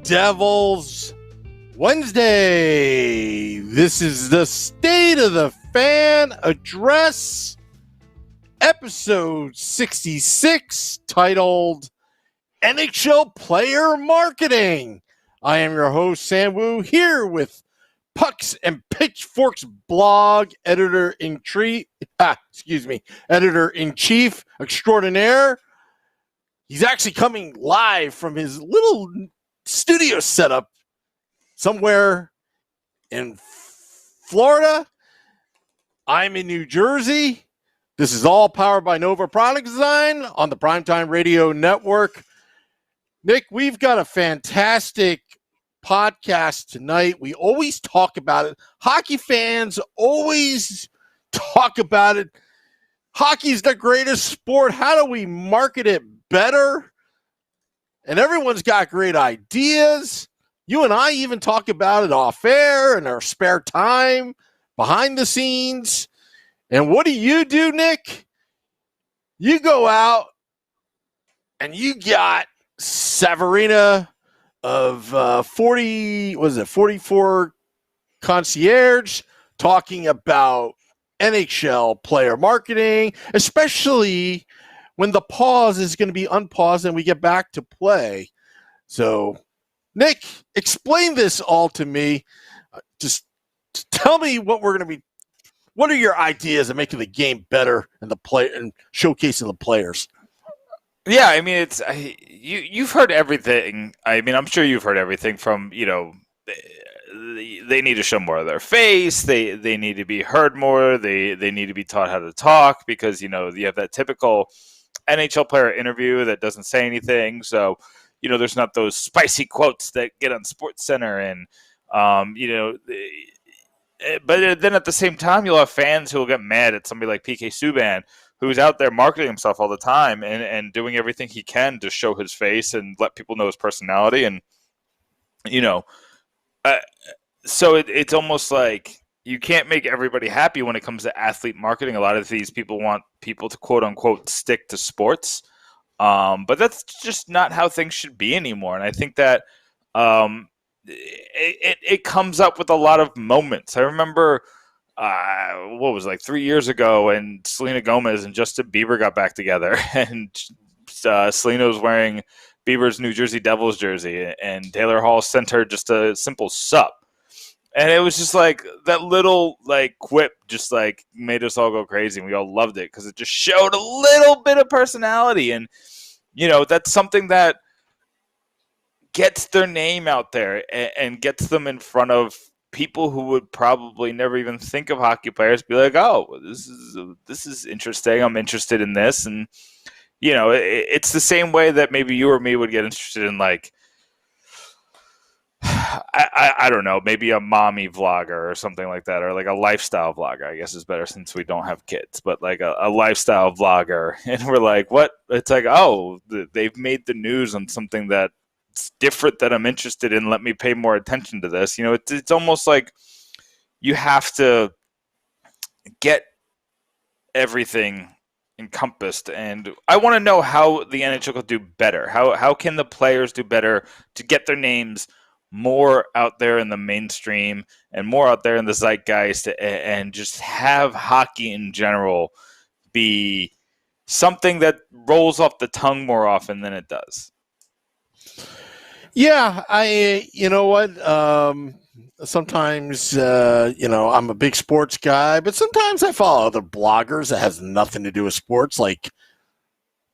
Devils Wednesday. This is the State of the Fan Address, episode 66, titled NHL Player Marketing. I am your host, Sam Wu, here with Pucks and Pitchforks blog editor-in-chief extraordinaire. He's actually coming live from his little studio setup somewhere in Florida. I'm in New Jersey. This is all powered by Nova Product Design on the Primetime Radio Network. Nick, we've got a fantastic podcast tonight. We always talk about it. Hockey fans always talk about it. Hockey's the greatest sport. How do we market it better? And everyone's got great ideas. You and I even talk about it off air in our spare time, behind the scenes. And what do, Nick? You go out and you got Saverina of 44Concierge talking about NHL player marketing, especially when the pause is going to be unpaused and we get back to play. So, Nick, explain this all to me. Just tell me what are your ideas of making the game better and showcasing the players? Yeah, I mean, you've heard everything. I mean, I'm sure you've heard everything from, they need to show more of their face. They need to be heard more. They need to be taught how to talk because, you have that typical NHL player interview that doesn't say anything. So, there's not those spicy quotes that get on SportsCenter and, but then at the same time, you'll have fans who will get mad at somebody like PK Subban, who's out there marketing himself all the time and doing everything he can to show his face and let people know his personality. And, so it's almost like you can't make everybody happy when it comes to athlete marketing. A lot of these people want people to quote unquote stick to sports. But that's just not how things should be anymore. And I think that it comes up with a lot of moments. I remember what was it, like 3 years ago, and Selena Gomez and Justin Bieber got back together, and Selena was wearing Bieber's New Jersey Devils jersey, and Taylor Hall sent her just a simple sup. And it was just like that little quip just made us all go crazy, and we all loved it because it just showed a little bit of personality. And that's something that gets their name out there and gets them in front of people who would probably never even think of hockey players. Be like, oh, this is interesting. I'm interested in this. And it's the same way that maybe you or me would get interested in I don't know, maybe a mommy vlogger or something like that, or a lifestyle vlogger, I guess is better since we don't have kids, but a lifestyle vlogger. And we're like, what? It's like, oh, they've made the news on something that's different that I'm interested in. Let me pay more attention to this. It's almost like you have to get everything encompassed. And I want to know how the NHL could do better. How can the players do better to get their names more out there in the mainstream and more out there in the zeitgeist, and just have hockey in general be something that rolls off the tongue more often than it does. Yeah, sometimes, I'm a big sports guy, but sometimes I follow other bloggers that has nothing to do with sports, like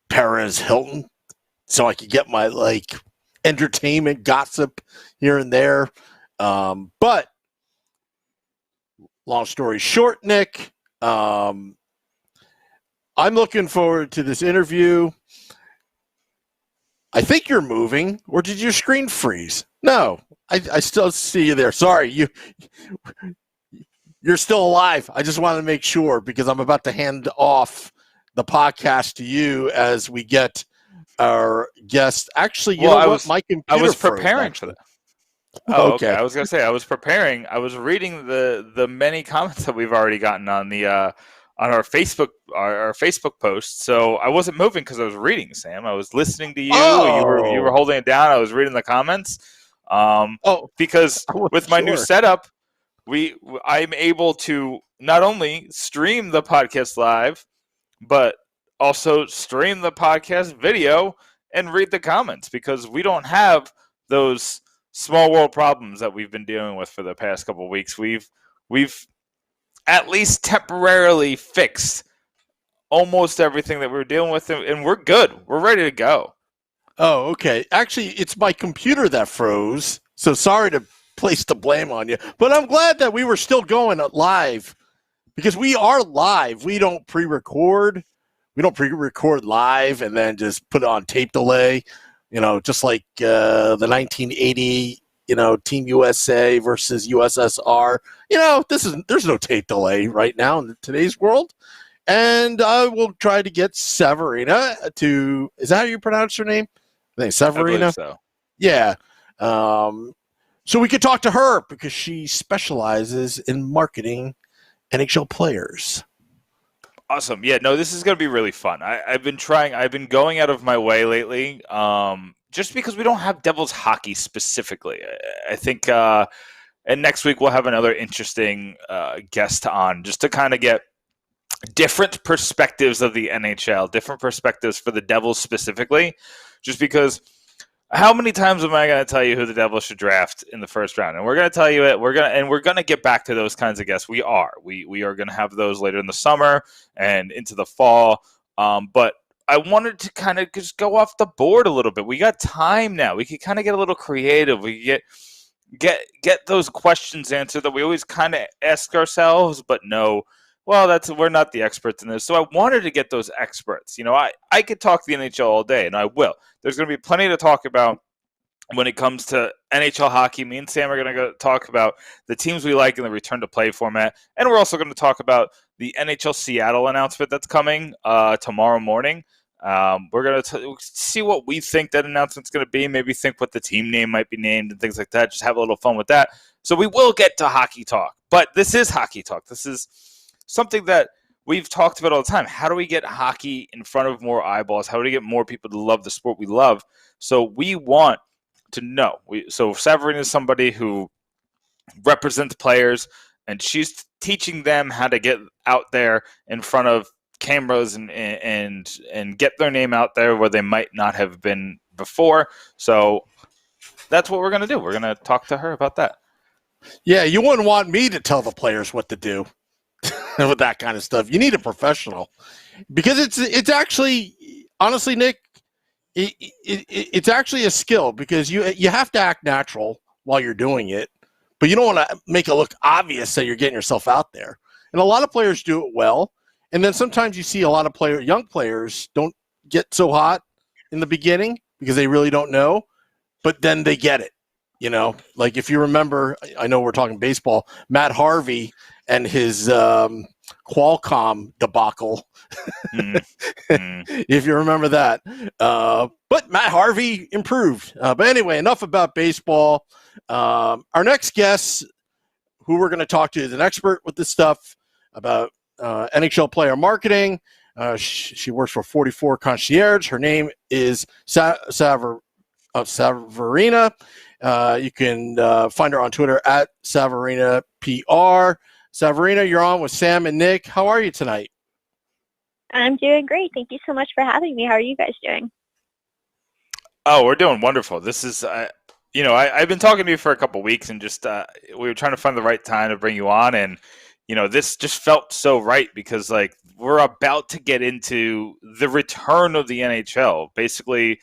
Perez Hilton, so I could get my entertainment gossip here and there. But long story short, Nick, I'm looking forward to this interview. I think you're moving, or did your screen freeze? No, I still see you there. Sorry, you're still alive. I just wanted to make sure because I'm about to hand off the podcast to you as we get our guest. Actually, my computer I was preparing froze, for that. Oh, okay. I was gonna say I was preparing. I was reading the many comments that we've already gotten on the on our Facebook post. So I wasn't moving because I was reading, Sam. I was listening to you. Oh. You were holding it down. I was reading the comments. Because I wasn't with my new sure. setup, I'm able to not only stream the podcast live, but also stream the podcast video and read the comments, because we don't have those small world problems that we've been dealing with for the past couple of weeks. We've at least temporarily fixed almost everything that we were dealing with, and we're good. We're ready to go. Oh, okay. Actually, it's my computer that froze. So sorry to place the blame on you, but I'm glad that we were still going live, because we are live. We don't pre-record. We don't pre-record live and then just put it on tape delay. Just like the 1980, Team USA versus USSR. There's no tape delay right now in today's world. And I will try to get Saverina to. Is that how you pronounce her name? I think Saverina. I believe so. Yeah. So we could talk to her because she specializes in marketing NHL players. Awesome. Yeah, no, this is going to be really fun. I've been going out of my way lately, just because we don't have Devils hockey specifically. I think, and next week we'll have another interesting guest on, just to kind of get different perspectives of the NHL, different perspectives for the Devils specifically, just because how many times am I going to tell you who the Devils should draft in the first round? And we're going to tell you it. We're going to get back to those kinds of guests. We are going to have those later in the summer and into the fall. But I wanted to kind of just go off the board a little bit. We got time now. We could kind of get a little creative. We get those questions answered that we always kind of ask ourselves, but no. Well, we're not the experts in this. So I wanted to get those experts. I could talk the NHL all day, and I will. There's going to be plenty to talk about when it comes to NHL hockey. Me and Sam are going to go talk about the teams we like in the return to play format. And we're also going to talk about the NHL Seattle announcement that's coming tomorrow morning. We're going to see what we think that announcement's going to be, maybe think what the team name might be named and things like that. Just have a little fun with that. So we will get to hockey talk. But this is hockey talk. This is something that we've talked about all the time. How do we get hockey in front of more eyeballs? How do we get more people to love the sport we love? So we want to know. So Saverina is somebody who represents players, and she's teaching them how to get out there in front of cameras and get their name out there where they might not have been before. So that's what we're going to do. We're going to talk to her about that. Yeah, you wouldn't want me to tell the players what to do. With that kind of stuff, you need a professional, because it's actually, honestly, Nick, it's actually a skill, because you have to act natural while you're doing it, but you don't want to make it look obvious that you're getting yourself out there. And a lot of players do it well, and then sometimes you see a lot of young players don't get so hot in the beginning because they really don't know, but then they get it. Like if you remember, I know we're talking baseball, Matt Harvey and his Qualcomm debacle, if you remember that. But Matt Harvey improved. But anyway, enough about baseball. Our next guest, who we're going to talk to, is an expert with this stuff about NHL player marketing. She works for 44Concierge. Her name is Saverina. You can find her on Twitter at SaverinaPR. Saverina, you're on with Sam and Nick. How are you tonight? I'm doing great. Thank you so much for having me. How are you guys doing? Oh, we're doing wonderful. This is, I've been talking to you for a couple of weeks, and just we were trying to find the right time to bring you on, and this just felt so right, because like we're about to get into the return of the NHL. Basically,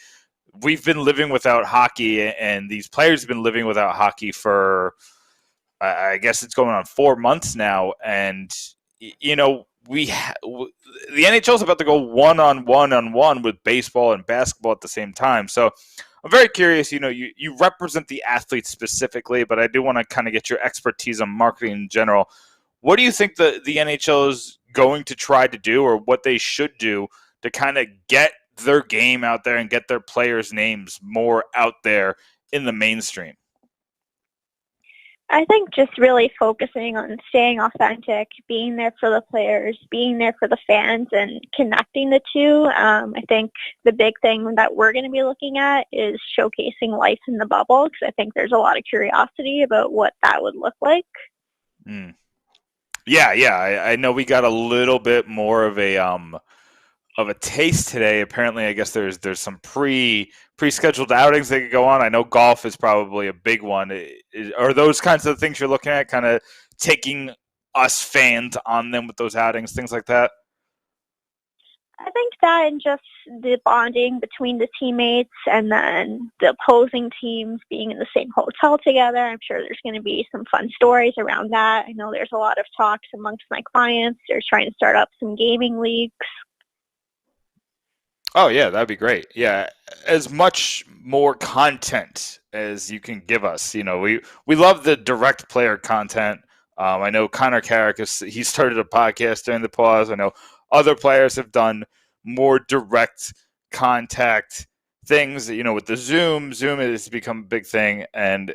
we've been living without hockey, and these players have been living without hockey for, I guess it's going on 4 months now. And, the NHL is about to go one-on-one with baseball and basketball at the same time. So I'm very curious, you represent the athletes specifically, but I do want to kind of get your expertise on marketing in general. What do you think the NHL is going to try to do, or what they should do to kind of get their game out there and get their players' names more out there in the mainstream? I think just really focusing on staying authentic, being there for the players, being there for the fans, and connecting the two. I think the big thing that we're going to be looking at is showcasing life in the bubble, because I think there's a lot of curiosity about what that would look like. Mm. Yeah. I know we got a little bit more of a taste today. Apparently, I guess there's some pre-scheduled outings that could go on. I know golf is probably a big one. Are those kinds of things you're looking at, kind of taking us fans on them with those outings, things like that? I think that, and just the bonding between the teammates, and then the opposing teams being in the same hotel together. I'm sure there's going to be some fun stories around that. I know there's a lot of talks amongst my clients. They're trying to start up some gaming leagues. Oh yeah, that'd be great. Yeah, as much more content as you can give us. We love the direct player content. I know Connor Carrick he started a podcast during the pause. I know other players have done more direct contact things. With the Zoom has become a big thing, and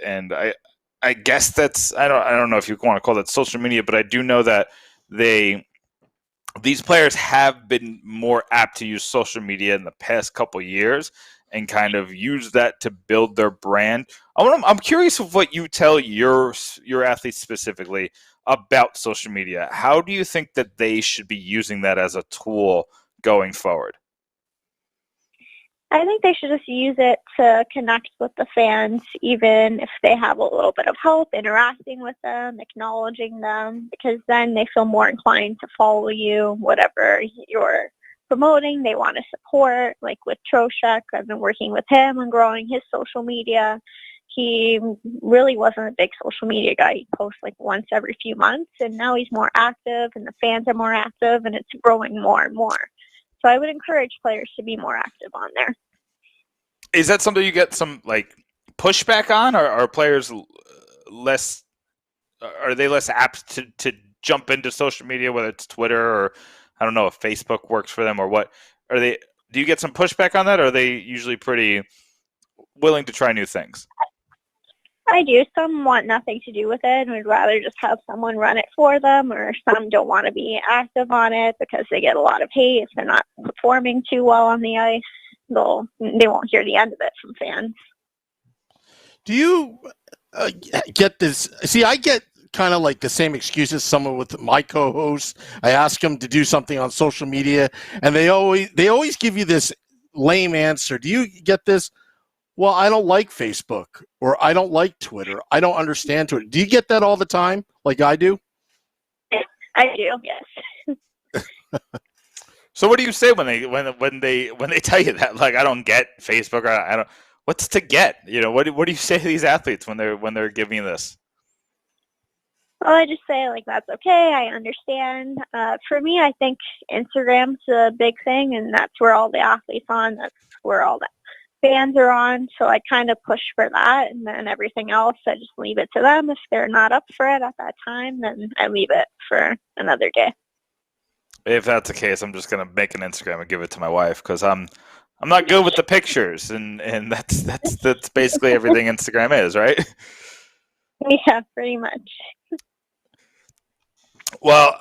I guess that's I don't know if you want to call that social media, but I do know that these players have been more apt to use social media in the past couple years and kind of use that to build their brand. I'm curious of what you tell your athletes specifically about social media. How do you think that they should be using that as a tool going forward? I think they should just use it to connect with the fans, even if they have a little bit of help, interacting with them, acknowledging them, because then they feel more inclined to follow you, whatever you're promoting. They want to support. Like with Troshek, I've been working with him on growing his social media. He really wasn't a big social media guy. He posts like once every few months, and now he's more active, and the fans are more active, and it's growing more and more. So I would encourage players to be more active on there. Is that something you get some pushback on, or are players less? Are they less apt to jump into social media, whether it's Twitter or I don't know if Facebook works for them or what? Are they? Do you get some pushback on that, or are they usually pretty willing to try new things? I do. Some want nothing to do with it and would rather just have someone run it for them, or some don't want to be active on it because they get a lot of hate if they're not performing too well on the ice. They won't hear the end of it from fans. Do you get this? See, I get kind of like the same excuses someone with my co-host. I ask them to do something on social media, and they always give you this lame answer. Do you get this? Well, I don't like Facebook, or I don't like Twitter. I don't understand Twitter. Do you get that all the time, like I do? I do, yes. So, what do you say when they tell you that? Like, I don't get Facebook. Or I don't. What's to get? What do you say to these athletes when they're giving you this? Well, I just say, that's okay. I understand. For me, I think Instagram's a big thing, and that's where all the athletes on. That's where all the fans are on. So I kind of push for that, and then everything else, I just leave it to them. If they're not up for it at that time, then I leave it for another day. If that's the case, I'm just gonna make an Instagram and give it to my wife because I'm not good with the pictures, and that's basically everything Instagram is, right? Yeah, pretty much. Well,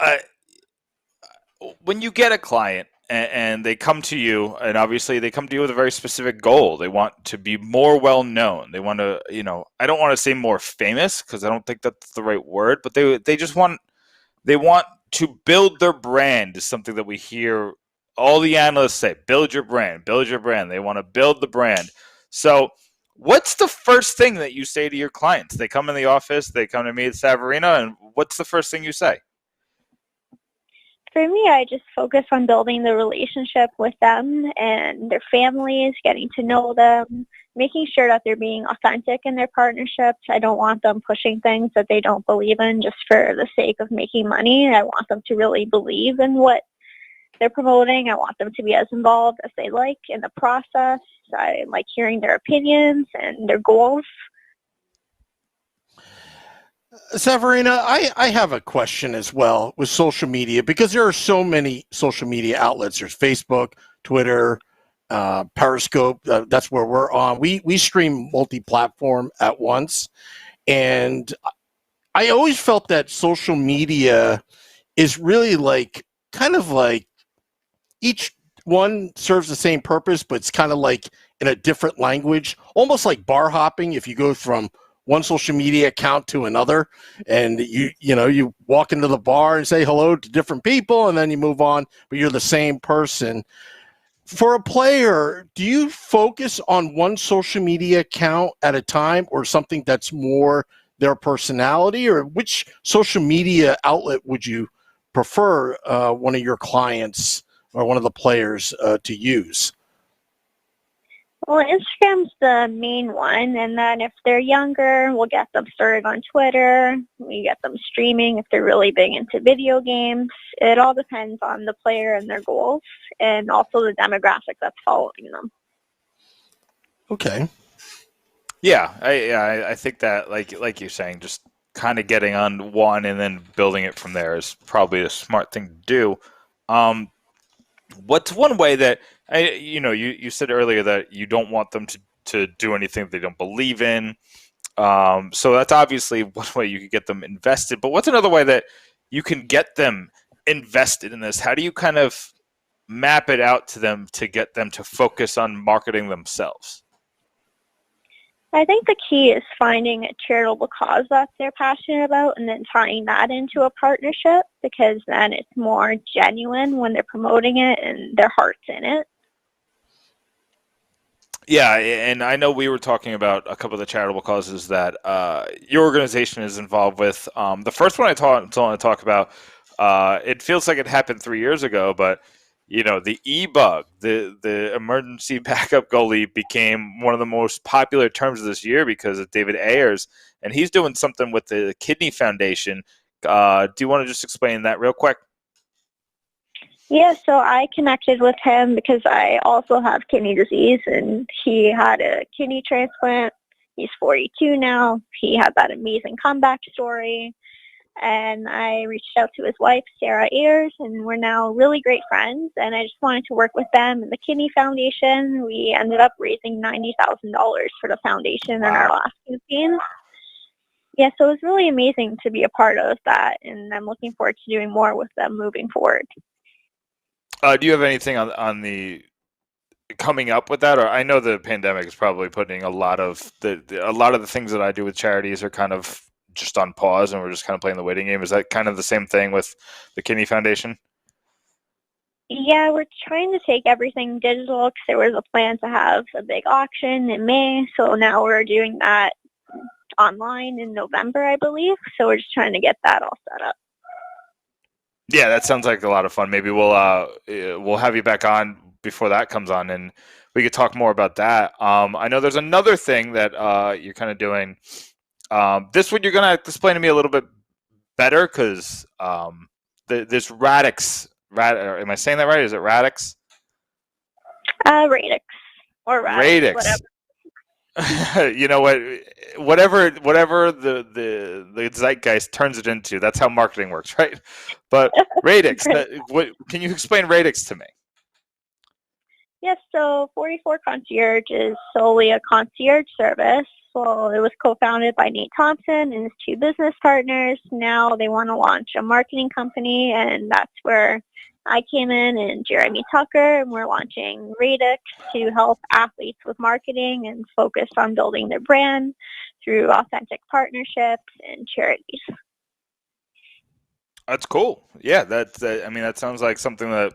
when you get a client and they come to you, and obviously they come to you with a very specific goal, they want to be more well known. They want to, I don't want to say more famous because I don't think that's the right word, but they just want to build their brand. Is something that we hear all the analysts say: build your brand, build your brand. They want to build the brand. So, what's the first thing that you say to your clients? They come in the office, they come to me at Saverina, and what's the first thing you say? For me, I just focus on building the relationship with them and their families, getting to know them, making sure that they're being authentic in their partnerships. I don't want them pushing things that they don't believe in just for the sake of making money. I want them to really believe in what they're promoting. I want them to be as involved as they like in the process. I like hearing their opinions and their goals. Saverina, I have a question as well with social media, because there are so many social media outlets. There's Facebook, Twitter, Periscope. That's where we're on. We stream multi-platform at once, and I always felt that social media is really like kind of like each one serves the same purpose, but it's kind of like in a different language, almost like bar hopping. If you go from one social media account to another, and you walk into the bar and say hello to different people, and then you move on, but you're the same person. For a player, do you focus on one social media account at a time, or something that's more their personality, or which social media outlet would you prefer one of your clients or one of the players to use? Well, Instagram's the main one, and then if they're younger, we'll get them started on Twitter. We get them streaming if they're really big into video games. It all depends on the player and their goals, and also the demographic that's following them. Okay. Yeah, I think that like you're saying, just kind of getting on one and then building it from there is probably a smart thing to do. What's one way that you said earlier that you don't want them to do anything they don't believe in. So that's obviously one way you could get them invested. But what's another way that you can get them invested in this? How do you kind of map it out to them to get them to focus on marketing themselves? I think the key is finding a charitable cause that they're passionate about and then tying that into a partnership, because then it's more genuine when they're promoting it and their heart's in it. Yeah, and I know we were talking about a couple of the charitable causes that your organization is involved with. The first one I want to talk about, it feels like it happened 3 years ago, but the e-bug, the emergency backup goalie, became one of the most popular terms of this year because of David Ayers, and he's doing something with the Kidney Foundation. Do you want to just explain that real quick? Yeah, so I connected with him because I also have kidney disease, and he had a kidney transplant. He's 42 now. He had that amazing comeback story. And I reached out to his wife, Sarah Ayers, and we're now really great friends. And I just wanted to work with them and the Kidney Foundation. We ended up raising $90,000 for the foundation in our last campaign. Yeah, so it was really amazing to be a part of that, and I'm looking forward to doing more with them moving forward. Do you have anything on the coming up with that? Or I know the pandemic is probably putting a lot of the things that I do with charities are kind of just on pause, and we're just kind of playing the waiting game. Is that kind of the same thing with the Kidney Foundation? Yeah, we're trying to take everything digital because there was a plan to have a big auction in May. So now we're doing that online in November, I believe. So we're just trying to get that all set up. Yeah, that sounds like a lot of fun. Maybe we'll have you back on before that comes on, and we could talk more about that. I know there's another thing that you're kind of doing. This one you're going to explain to me a little bit better because this Radix. Am I saying that right? Is it Radix? Radix or Radix, whatever. You know what? Whatever the zeitgeist turns it into, that's how marketing works, right? But Radix, can you explain Radix to me? Yes, so 44Concierge is solely a concierge service. Well, it was co-founded by Nate Thompson and his two business partners. Now they want to launch a marketing company, and that's where I came in, and Jeremy Tucker, and we're launching Radix to help athletes with marketing and focus on building their brand through authentic partnerships and charities. That's cool. Yeah, that sounds like something that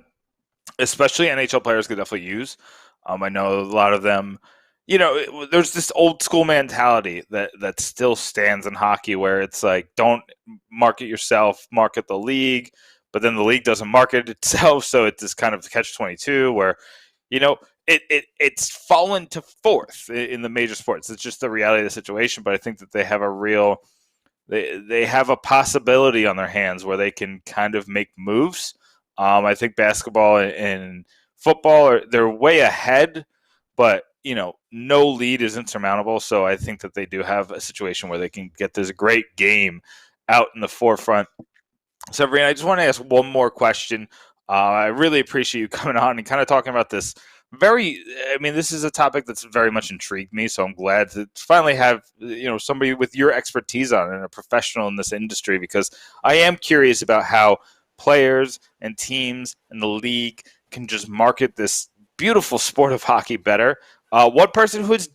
especially NHL players could definitely use. I know a lot of them, there's this old school mentality that still stands in hockey where it's like, don't market yourself, market the league, but then the league doesn't market itself. So it's this kind of catch-22 where, it's fallen to fourth in the major sports. It's just the reality of the situation. But I think that they have they have a possibility on their hands where they can kind of make moves. I think basketball and football they're way ahead, but no lead is insurmountable. So I think that they do have a situation where they can get this great game out in the forefront. Saverina, I just want to ask one more question. I really appreciate you coming on and kind of talking about this I mean, this is a topic that's very much intrigued me, so I'm glad to finally have, somebody with your expertise on it and a professional in this industry, because I am curious about how players and teams and the league can just market this beautiful sport of hockey better. One person who's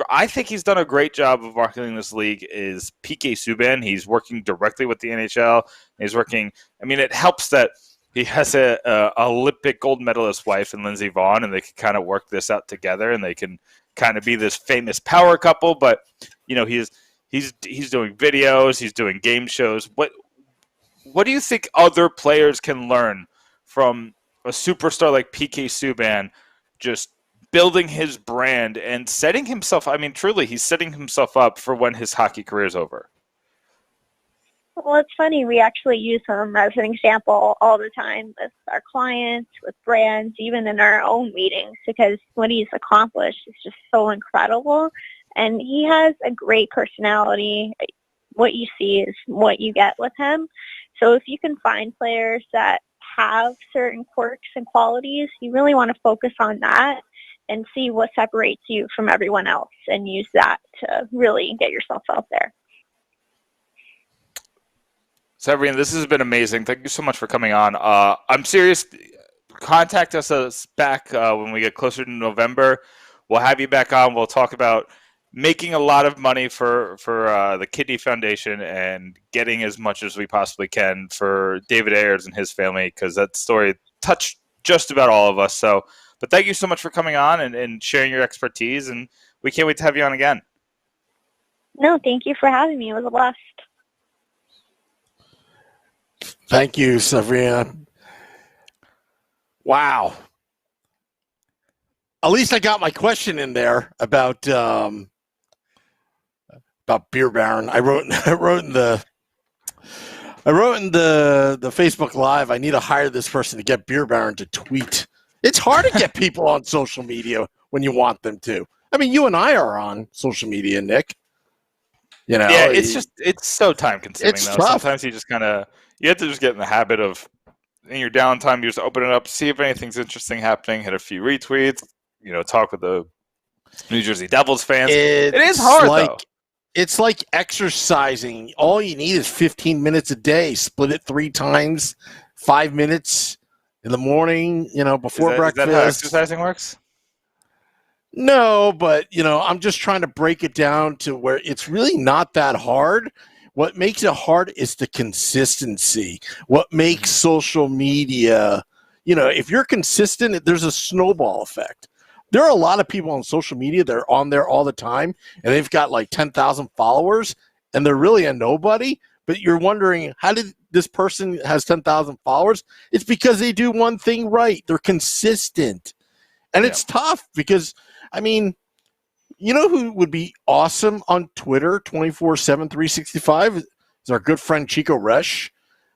I think he's done a great job of marketing this league is PK Subban. He's working directly with the NHL. It helps that he has a Olympic gold medalist wife in Lindsey Vonn, and they can kind of work this out together, and they can kind of be this famous power couple. But he's doing videos, he's doing game shows. What do you think other players can learn from a superstar like PK Subban, just building his brand and setting himself? I mean, truly, he's setting himself up for when his hockey career is over. Well, it's funny. We actually use him as an example all the time with our clients, with brands, even in our own meetings, because what he's accomplished is just so incredible. And he has a great personality. What you see is what you get with him. So if you can find players that have certain quirks and qualities, you really want to focus on that and see what separates you from everyone else and use that to really get yourself out there. Saverina, this has been amazing. Thank you so much for coming on. I'm serious. Contact us back when we get closer to November. We'll have you back on. We'll talk about making a lot of money for the Kidney Foundation and getting as much as we possibly can for David Ayers and his family, because that story touched just about all of us. But thank you so much for coming on and sharing your expertise, and we can't wait to have you on again. No, thank you for having me. It was a blast. Thank you, Saverina. Wow. At least I got my question in there about Beer Baron. I wrote in the Facebook Live, I need to hire this person to get Beer Baron to tweet. It's hard to get people on social media when you want them to. I mean, you and I are on social media, Nick. Yeah, it's so time consuming though. Tough. Sometimes you have to just get in the habit of, in your downtime, you just open it up, see if anything's interesting happening, hit a few retweets, talk with the New Jersey Devils fans. It is hard though. It's like exercising. All you need is 15 minutes a day. Split it 3 times, 5 minutes in the morning, before breakfast. Is that how exercising works? No, but, I'm just trying to break it down to where it's really not that hard. What makes it hard is the consistency. What makes social media, if you're consistent, there's a snowball effect. There are a lot of people on social media that are on there all the time, and they've got like 10,000 followers, and they're really a nobody. But you're wondering, how did this person has 10,000 followers? It's because they do one thing right. They're consistent. And it's tough because, who would be awesome on Twitter 24/7, 365 is our good friend Chico Resch.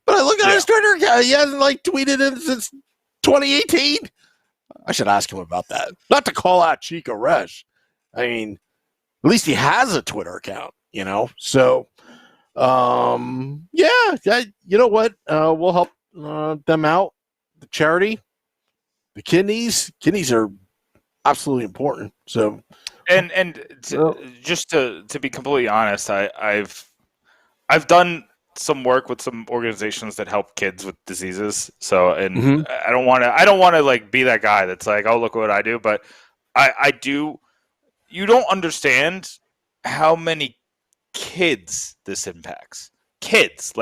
But I look at his Twitter account. He hasn't tweeted since 2018. I should ask him about that. Not to call out Chico Resch. At least he has a Twitter account, So, you know what? We'll help them out. The charity, the kidneys are absolutely important. So, just to be completely honest, I've done some work with some organizations that help kids with diseases. So, I don't want to be that guy that's like, oh, look what I do. But I do. You don't understand how many kids this impacts. Kids,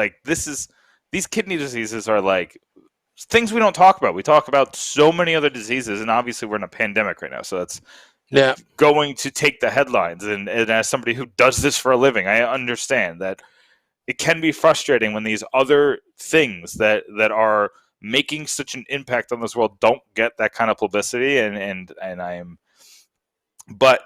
these kidney diseases are things we don't talk about. We talk about so many other diseases, and obviously we're in a pandemic right now, so that's going to take the headlines. And as somebody who does this for a living, I understand that it can be frustrating when these other things that are making such an impact on this world don't get that kind of publicity. But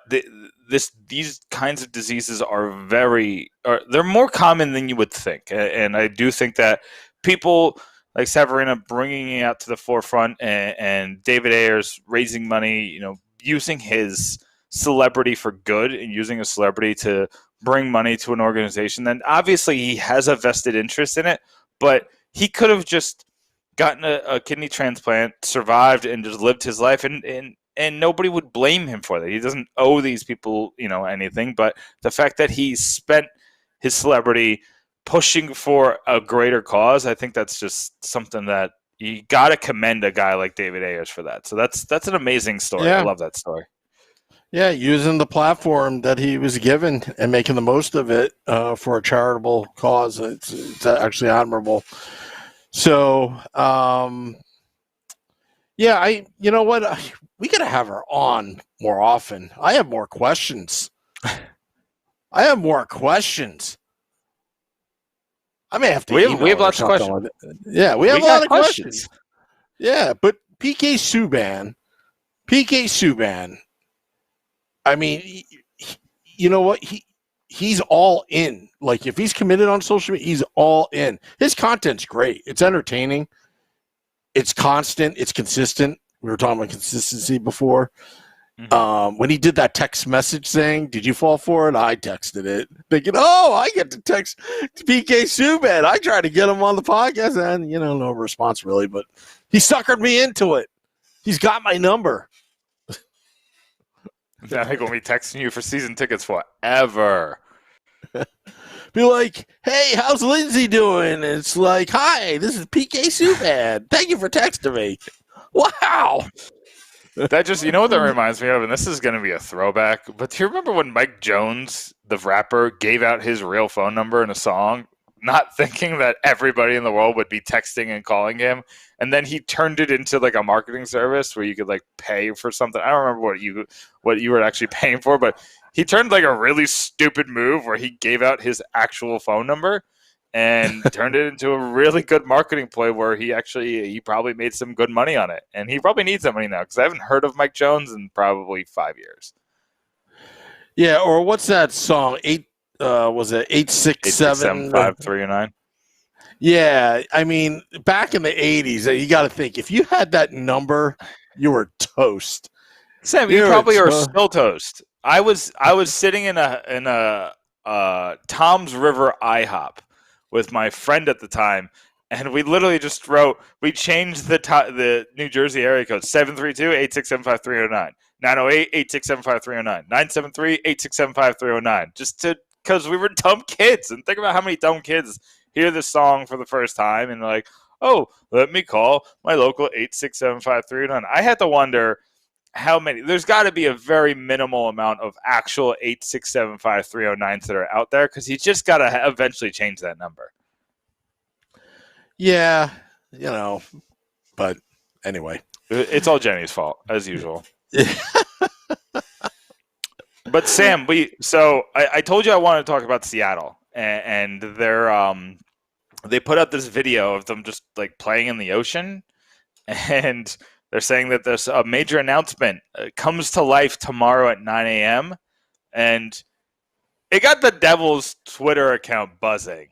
these kinds of diseases they're more common than you would think. And I do think that people like Saverina bringing it out to the forefront, and David Ayers raising money, using his celebrity for good and using a celebrity to bring money to an organization. Then obviously he has a vested interest in it, but he could have just gotten a kidney transplant, survived, and just lived his life. And and nobody would blame him for that. He doesn't owe these people, anything. But the fact that he spent his celebrity pushing for a greater cause, I think that's just something that you got to commend a guy like David Ayers for that. So that's an amazing story. Yeah. I love that story. Yeah, using the platform that he was given and making the most of it for a charitable cause. It's actually admirable. So, you know what? We got to have her on more often. I have more questions. I may have to. We have lots of questions. Yeah, we have a lot of questions. Yeah, but PK Subban. I mean, you know what? He's all in. Like, if he's committed on social media, he's all in. His content's great. It's entertaining. It's constant. It's consistent. We were talking about consistency before. Mm-hmm. When he did that text message thing, did you fall for it? I texted it, thinking, I get to text PK Subban. I tried to get him on the podcast, and, no response really, but he suckered me into it. He's got my number. I think we'll be texting you for season tickets forever. Be like, hey, how's Lindsay doing? And it's like, hi, this is PK Subban. Thank you for texting me. Wow. That just, what that reminds me of, and this is going to be a throwback, but do you remember when Mike Jones, the rapper, gave out his real phone number in a song, not thinking that everybody in the world would be texting and calling him? And then he turned it into like a marketing service where you could like pay for something. I don't remember what you were actually paying for, but he turned like a really stupid move where he gave out his actual phone number and turned it into a really good marketing play where he probably made some good money on it. And he probably needs that money now because I haven't heard of Mike Jones in probably 5 years. Yeah, or what's that song? Was it 867 5309? Yeah, I mean, back in the 80s, you got to think, if you had that number, you were toast. Sam, you probably are still toast. I was sitting in a Tom's River IHOP with my friend at the time, and we literally just we changed the New Jersey area code 732-867-5309, 908-867-5309, 973-867-5309, just because we were dumb kids. And think about how many dumb kids hear this song for the first time and they're like, oh, let me call my local 867-5309. I had to wonder how many. There's got to be a very minimal amount of actual 867-5309s that are out there because he's just got to eventually change that number. Yeah, but anyway. It's all Jenny's fault, as usual. But Sam, I told you I wanted to talk about Seattle, and they put out this video of them just like playing in the ocean, and they're saying that there's a major announcement comes to life tomorrow at 9 a.m. and it got the Devils Twitter account buzzing.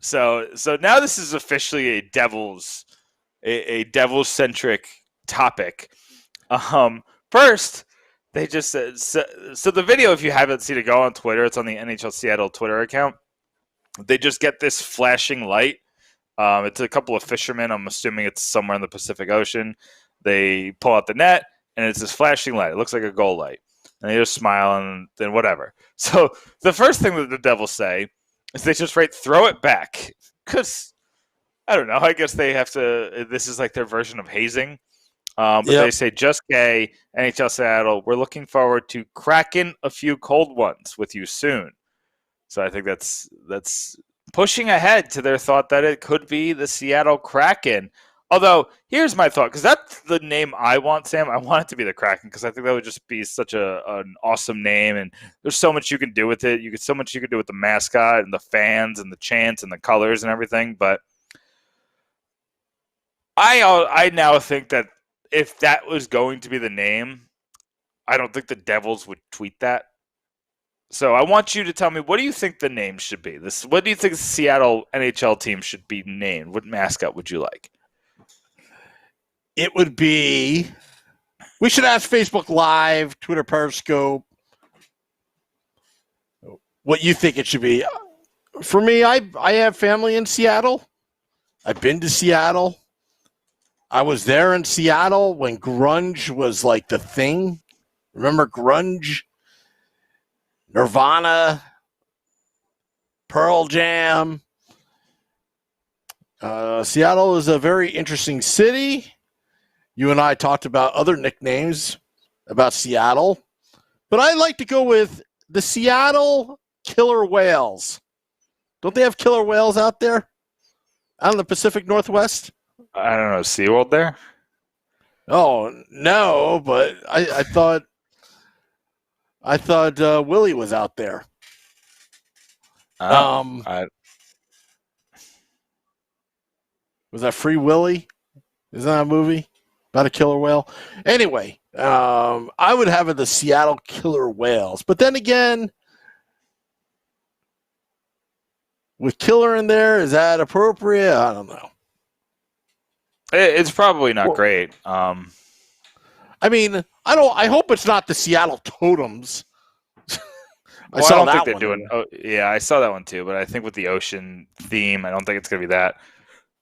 So now this is officially a Devils centric topic. First, they just said so the video, if you haven't seen it, go on Twitter. It's on the NHL Seattle Twitter account. They just get this flashing light. It's a couple of fishermen. I'm assuming it's somewhere in the Pacific Ocean. They pull out the net, and it's this flashing light. It looks like a goal light. And they just smile, and then whatever. So the first thing that the Devils say is they just write, throw it back. Because, I don't know, I guess they have to, this is like their version of hazing. But They say, just gay, NHL Seattle, we're looking forward to cracking a few cold ones with you soon. So I think that's pushing ahead to their thought that it could be the Seattle Kraken. Although, here's my thought, because that's the name I want, Sam. I want it to be the Kraken, because I think that would just be such an awesome name, and there's so much you can do with it. So much you can do with the mascot and the fans and the chants and the colors and everything. But I now think that if that was going to be the name, I don't think the Devils would tweet that. So I want you to tell me, what do you think the name should be? What do you think the Seattle NHL team should be named? What mascot would you like? It would be, we should ask Facebook Live, Twitter Periscope, what you think it should be. For me, I have family in Seattle. I've been to Seattle. I was there in Seattle when grunge was like the thing. Remember grunge? Nirvana, Pearl Jam. Seattle is a very interesting city. You and I talked about other nicknames about Seattle, but I like to go with the Seattle killer whales. Don't they have killer whales out there? Out in the Pacific Northwest? I don't know. SeaWorld there? Oh, no, but I thought Willie was out there. Was that Free Willy? Isn't that a movie about a killer whale? Anyway, I would have it the Seattle killer whales. But then again, with killer in there, is that appropriate? I don't know. It's probably not great. I mean, I hope it's not the Seattle Totems. I don't think they're doing. Oh, yeah, I saw that one too. But I think with the ocean theme, I don't think it's going to be that.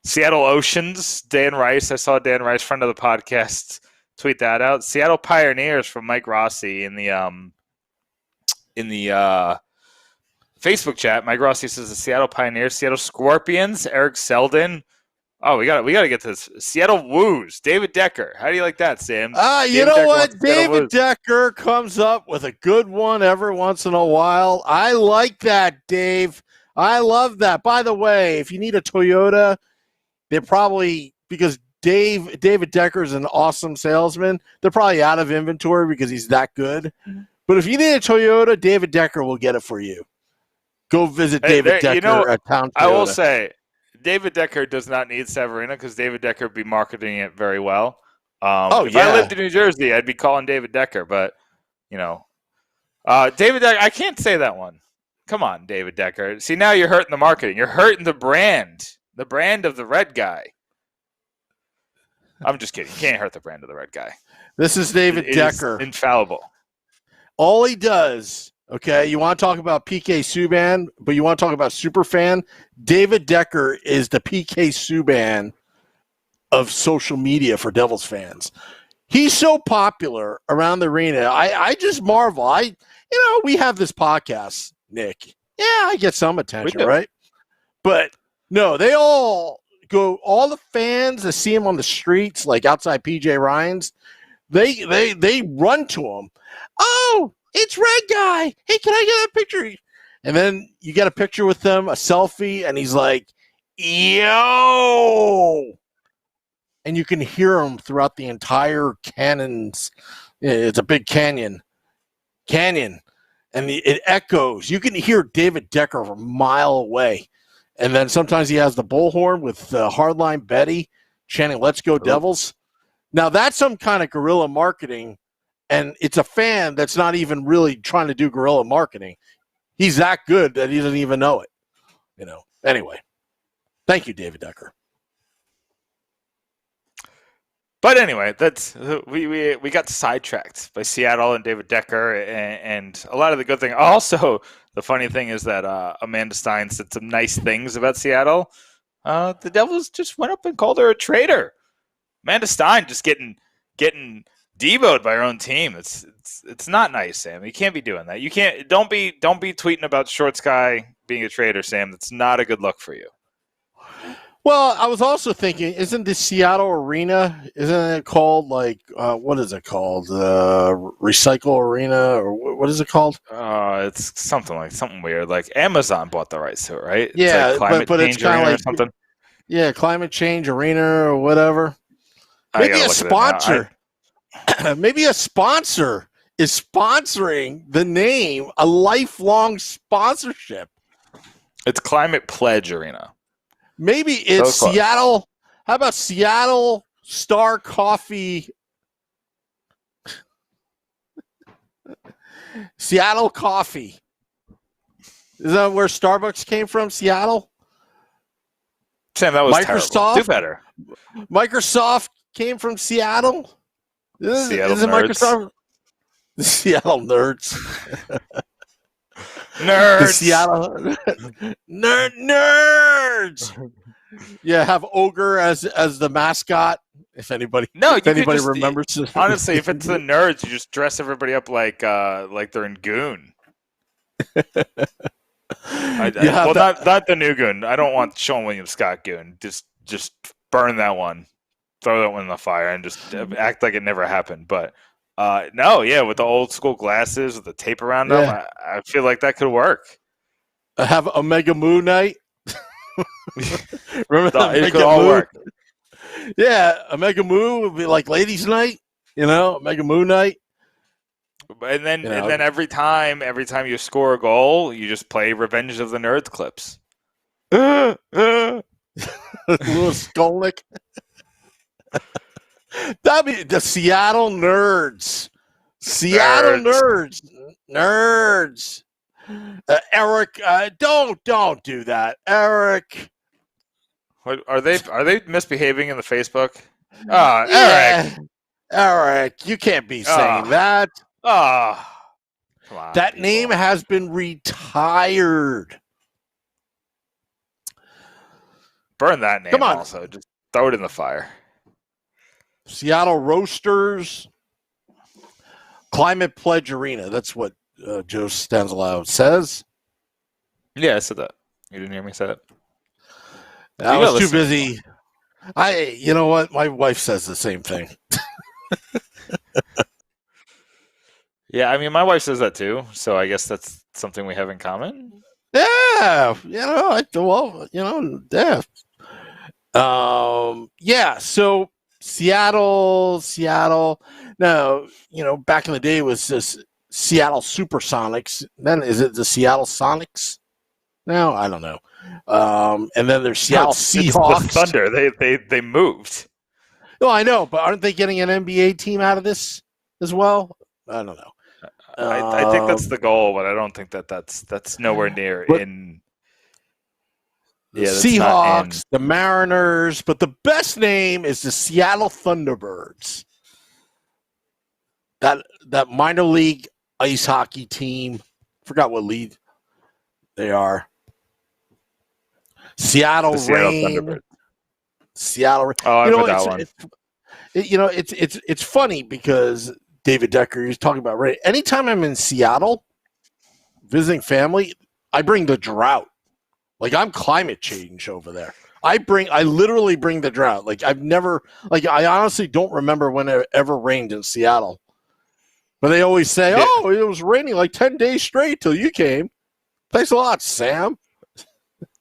Seattle Oceans, Dan Rice. I saw Dan Rice, friend of the podcast, tweet that out. Seattle Pioneers from Mike Rossi in the Facebook chat. Mike Rossi says the Seattle Pioneers, Seattle Scorpions, Eric Selden. Oh, we got to get to this. Seattle Woos, David Decker. How do you like that, Sam? You know what? David Decker comes up with a good one every once in a while. I like that, Dave. I love that. By the way, if you need a Toyota, they're probably, because David Decker is an awesome salesman, they're probably out of inventory because he's that good. But if you need a Toyota, David Decker will get it for you. Go visit David Decker at Town Toyota. I will say, David Decker does not need Saverina because David Decker would be marketing it very well. If I lived in New Jersey, I'd be calling David Decker. But, David Decker, I can't say that one. Come on, David Decker. See, now you're hurting the marketing. You're hurting the brand of the red guy. I'm just kidding. You can't hurt the brand of the red guy. This is David Decker. Infallible. All he does, okay, you want to talk about PK Subban, but you want to talk about Superfan? David Decker is the PK Subban of social media for Devils fans. He's so popular around the arena. I just marvel. We have this podcast, Nick. Yeah, I get some attention, right? But no, they all go, all the fans that see him on the streets, like outside PJ Ryan's, they run to him. Oh, it's Red Guy. Hey, can I get a picture? And then you get a picture with him, a selfie, and he's like, yo. And you can hear him throughout the entire canyons. It's a big canyon. And it echoes. You can hear David Decker from a mile away. And then sometimes he has the bullhorn with Hardline Betty chanting, "Let's go Devils." Now, that's some kind of guerrilla marketing. And it's a fan that's not even really trying to do guerrilla marketing. He's that good that he doesn't even know it. Anyway, thank you, David Decker. But anyway, that's we got sidetracked by Seattle and David Decker and a lot of the good thing. Also, the funny thing is that Amanda Stein said some nice things about Seattle. The Devils just went up and called her a traitor. Amanda Stein just getting demoed by her own team. It's not nice, Sam. You can't be doing that. You can't. Don't be tweeting about Short Sky being a traitor, Sam. That's not a good look for you. Well, I was also thinking, isn't the Seattle Arena, isn't it called what is it called? Recycle Arena, or what is it called? It's something weird. Like Amazon bought the rights to it, right? Yeah, it's like climate but change it's kind of like something. Yeah, Climate Change Arena or whatever. Maybe a sponsor. Maybe a sponsor is sponsoring the name, a lifelong sponsorship. It's Climate Pledge Arena. Maybe it's Seattle. How about Seattle Star Coffee? Seattle Coffee. Is that where Starbucks came from? Seattle? Sam, that was Microsoft. Terrible. Do better. Microsoft came from Seattle? Seattle is it nerds. Microsoft? The Seattle nerds. Nerds. The Seattle nerds. Yeah, have Ogre as the mascot If anybody, No, you if could anybody just remembers this. honestly, if it's the nerds, you just dress everybody up like they're in Goon. Well, not the new Goon. I don't want Sean William Scott Goon. Just burn that one, throw that one in the fire, and just act like it never happened. But no, yeah, with the old school glasses with the tape around them, I feel like that could work. Have Omega Moo night. Remember that? It could all work. Yeah, Omega Moo would be like ladies' night. Omega Moo night. And then every time you score a goal, you just play Revenge of the Nerds clips. Louis Skolnick. That'd be the Seattle Nerds. Seattle Nerds. Eric, don't do that, Eric. What, are they misbehaving in the Facebook? Yeah. Eric, you can't be saying that. Come on, that people. name has been retired. Burn that name. Come on. Also, just throw it in the fire. Seattle Roasters. Climate Pledge Arena. That's what Joe Stanzalow says. Yeah, I said that. You didn't hear me say it? I was too busy. You know what? My wife says the same thing. Yeah, I mean, my wife says that too, so I guess that's something we have in common. Yeah, yeah. So Seattle. Now, back in the day it was this Seattle Supersonics. Then is it the Seattle Sonics? No, I don't know. And then there's Seattle Seahawks. It's the Thunder. They moved. No, I know, but aren't they getting an NBA team out of this as well? I don't know. I think that's the goal, but I don't think that's nowhere near in. The Seahawks, the Mariners, but the best name is the Seattle Thunderbirds. That minor league ice hockey team. Forgot what league they are. Seattle Rain. Seattle Rain. Oh, I know that one. It's funny because David Decker, he's talking about rain. Anytime I'm in Seattle visiting family, I bring the drought. Like, I'm climate change over there. I literally bring the drought. Like, I honestly don't remember when it ever rained in Seattle. But they always say, oh, it was raining like 10 days straight till you came. Thanks a lot, Sam.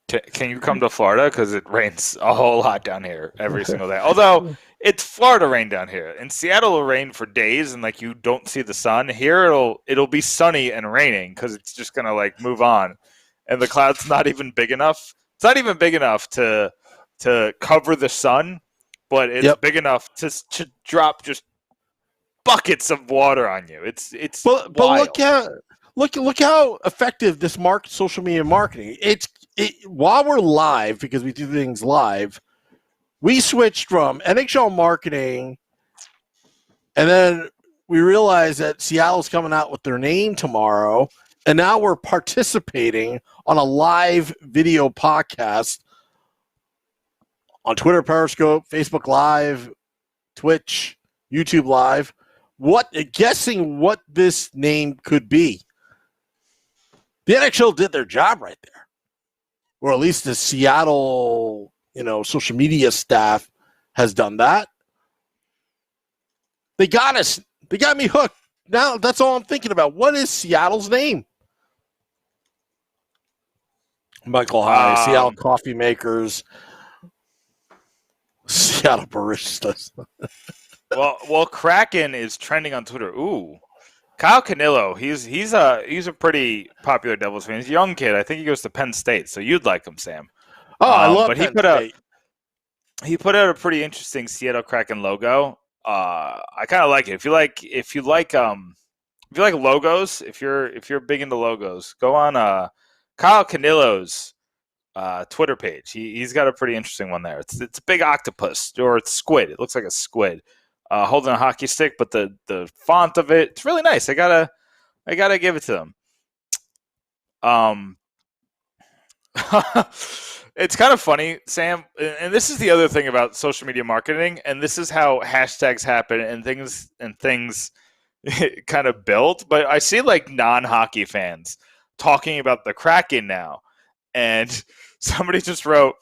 Can you come to Florida? Because it rains a whole lot down here every single day. Although, it's Florida rain down here. In Seattle, it'll rain for days and, you don't see the sun. Here, it'll be sunny and raining because it's just going to, move on. And the cloud's not even big enough. It's not even big enough to cover the sun, but it's big enough to drop just buckets of water on you. It's but look how effective this social media marketing. While we're live, because we do things live, we switched from NHL marketing, and then we realized that Seattle's coming out with their name tomorrow. And now we're participating on a live video podcast on Twitter, Periscope, Facebook Live, Twitch, YouTube Live. Guessing what this name could be. The NHL did their job right there. Or at least the Seattle, social media staff has done that. They got us. They got me hooked. Now that's all I'm thinking about. What is Seattle's name? Michael High, Seattle Coffee Makers, Seattle Baristas. well, Kraken is trending on Twitter. Ooh, Kyle Canillo. He's a pretty popular Devils fan. He's a young kid. I think he goes to Penn State, so you'd like him, Sam. Oh, I love Penn State. He put out a pretty interesting Seattle Kraken logo. I kind of like it. If you like logos, if you're big into logos, go on Kyle Canillo's Twitter page. He's got a pretty interesting one there. It's a big octopus, or it's squid. It looks like a squid holding a hockey stick, but the font of it's really nice. I gotta give it to them. It's kind of funny, Sam, and this is the other thing about social media marketing, and this is how hashtags happen and things kind of build. But I see like non-hockey fans talking about the Kraken now, and somebody just wrote,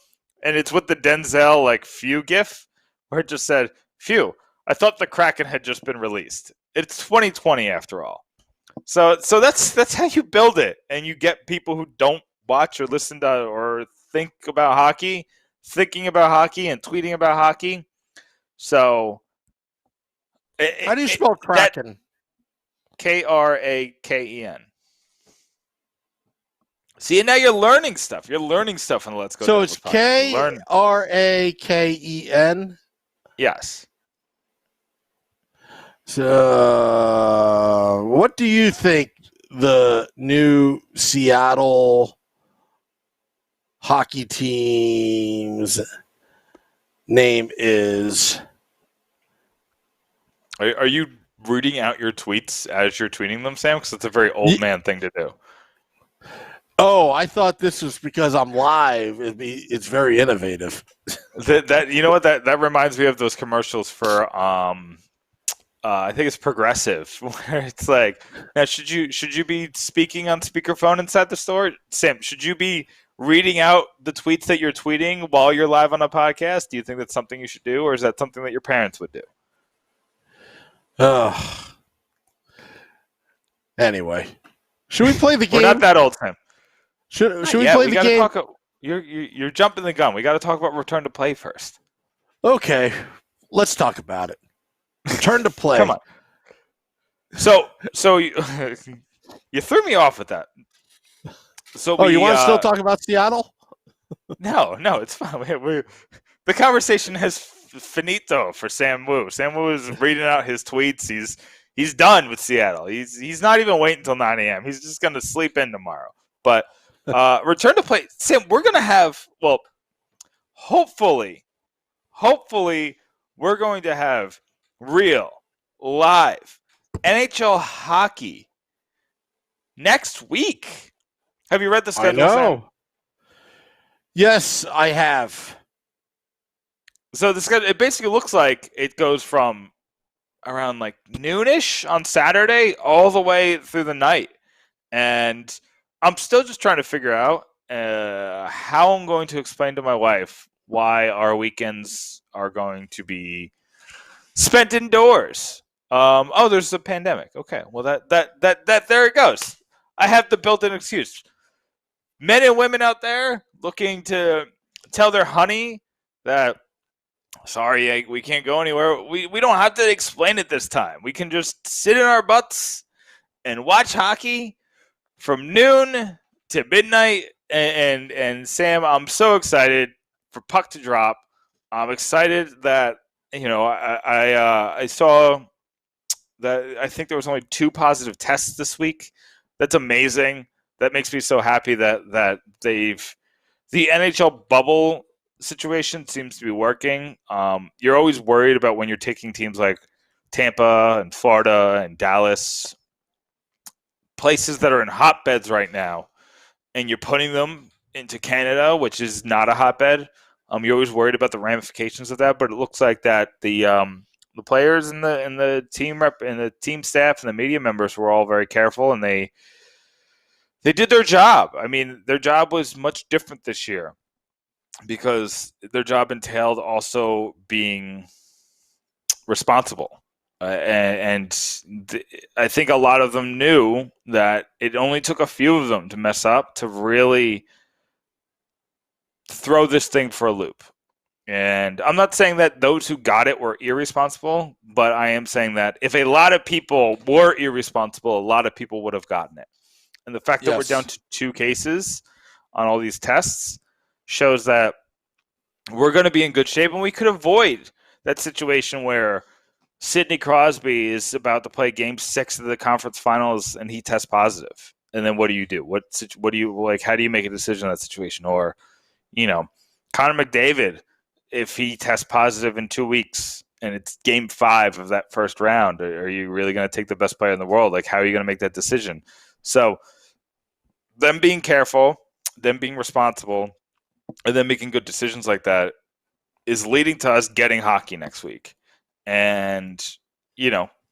and it's with the Denzel like "phew" gif, where it just said "phew." I thought the Kraken had just been released. It's 2020 after all. So that's how you build it, and you get people who don't watch or listen to or think about hockey, thinking about hockey and tweeting about hockey. So, How do you spell Kraken? Kraken. See, and now you're learning stuff. You're learning stuff on the Let's Go. So it's Kraken. Yes. So, what do you think the new Seattle hockey team's name is? Are you reading out your tweets as you're tweeting them, Sam? Because it's a very old man thing to do. Oh, I thought this was because I'm live. It's very innovative. That you know what that reminds me of those commercials for I think it's Progressive, where it's like, now should you be speaking on speakerphone inside the store? Sam, should you be reading out the tweets that you're tweeting while you're live on a podcast? Do you think that's something you should do, or is that something that your parents would do? Anyway, should we play the game? We're not that old, Sam. Should we play the game? You're jumping the gun. We got to talk about Return to Play first. Okay, let's talk about it. Return to Play. Come on. So you threw me off with that. So you want to still talk about Seattle? No, it's fine. The conversation has finito for Sam Wu. Sam Wu is reading out his tweets. He's done with Seattle. He's not even waiting until 9 a.m. He's just going to sleep in tomorrow. But Return to Play, Sam, we're going to have, well, hopefully, we're going to have real, live NHL hockey next week. Have you read the schedule, I know. Sam? Yes, I have. So the schedule, it basically looks like it goes from around like noonish on Saturday all the way through the night. And I'm still just trying to figure out how I'm going to explain to my wife why our weekends are going to be spent indoors. There's a pandemic. Okay, well that there it goes. I have the built-in excuse. Men and women out there looking to tell their honey that, sorry, we can't go anywhere. We don't have to explain it this time. We can just sit in our butts and watch hockey from noon to midnight. And Sam, I'm so excited for puck to drop. I'm excited that I saw that I think there was only 2 positive tests this week. That's amazing. That makes me so happy that the NHL bubble situation seems to be working. You're always worried about when you're taking teams like Tampa and Florida and Dallas, places that are in hotbeds right now, and you're putting them into Canada, which is not a hotbed. You're always worried about the ramifications of that, but it looks like that the players and the team rep and the team staff and the media members were all very careful, and they did their job. I mean, their job was much different this year because their job entailed also being responsible. I think a lot of them knew that it only took a few of them to mess up to really throw this thing for a loop. And I'm not saying that those who got it were irresponsible, but I am saying that if a lot of people were irresponsible, a lot of people would have gotten it. And the fact that we're down to 2 cases on all these tests shows that we're going to be in good shape, and we could avoid that situation where Sidney Crosby is about to play Game 6 of the conference finals and he tests positive. And then what do you do? What do you like? How do you make a decision in that situation? Or, Connor McDavid, if he tests positive in 2 weeks and it's Game 5 of that first round, are you really going to take the best player in the world? Like, how are you going to make that decision? So them being careful, them being responsible, and then making good decisions like that is leading to us getting hockey next week. And,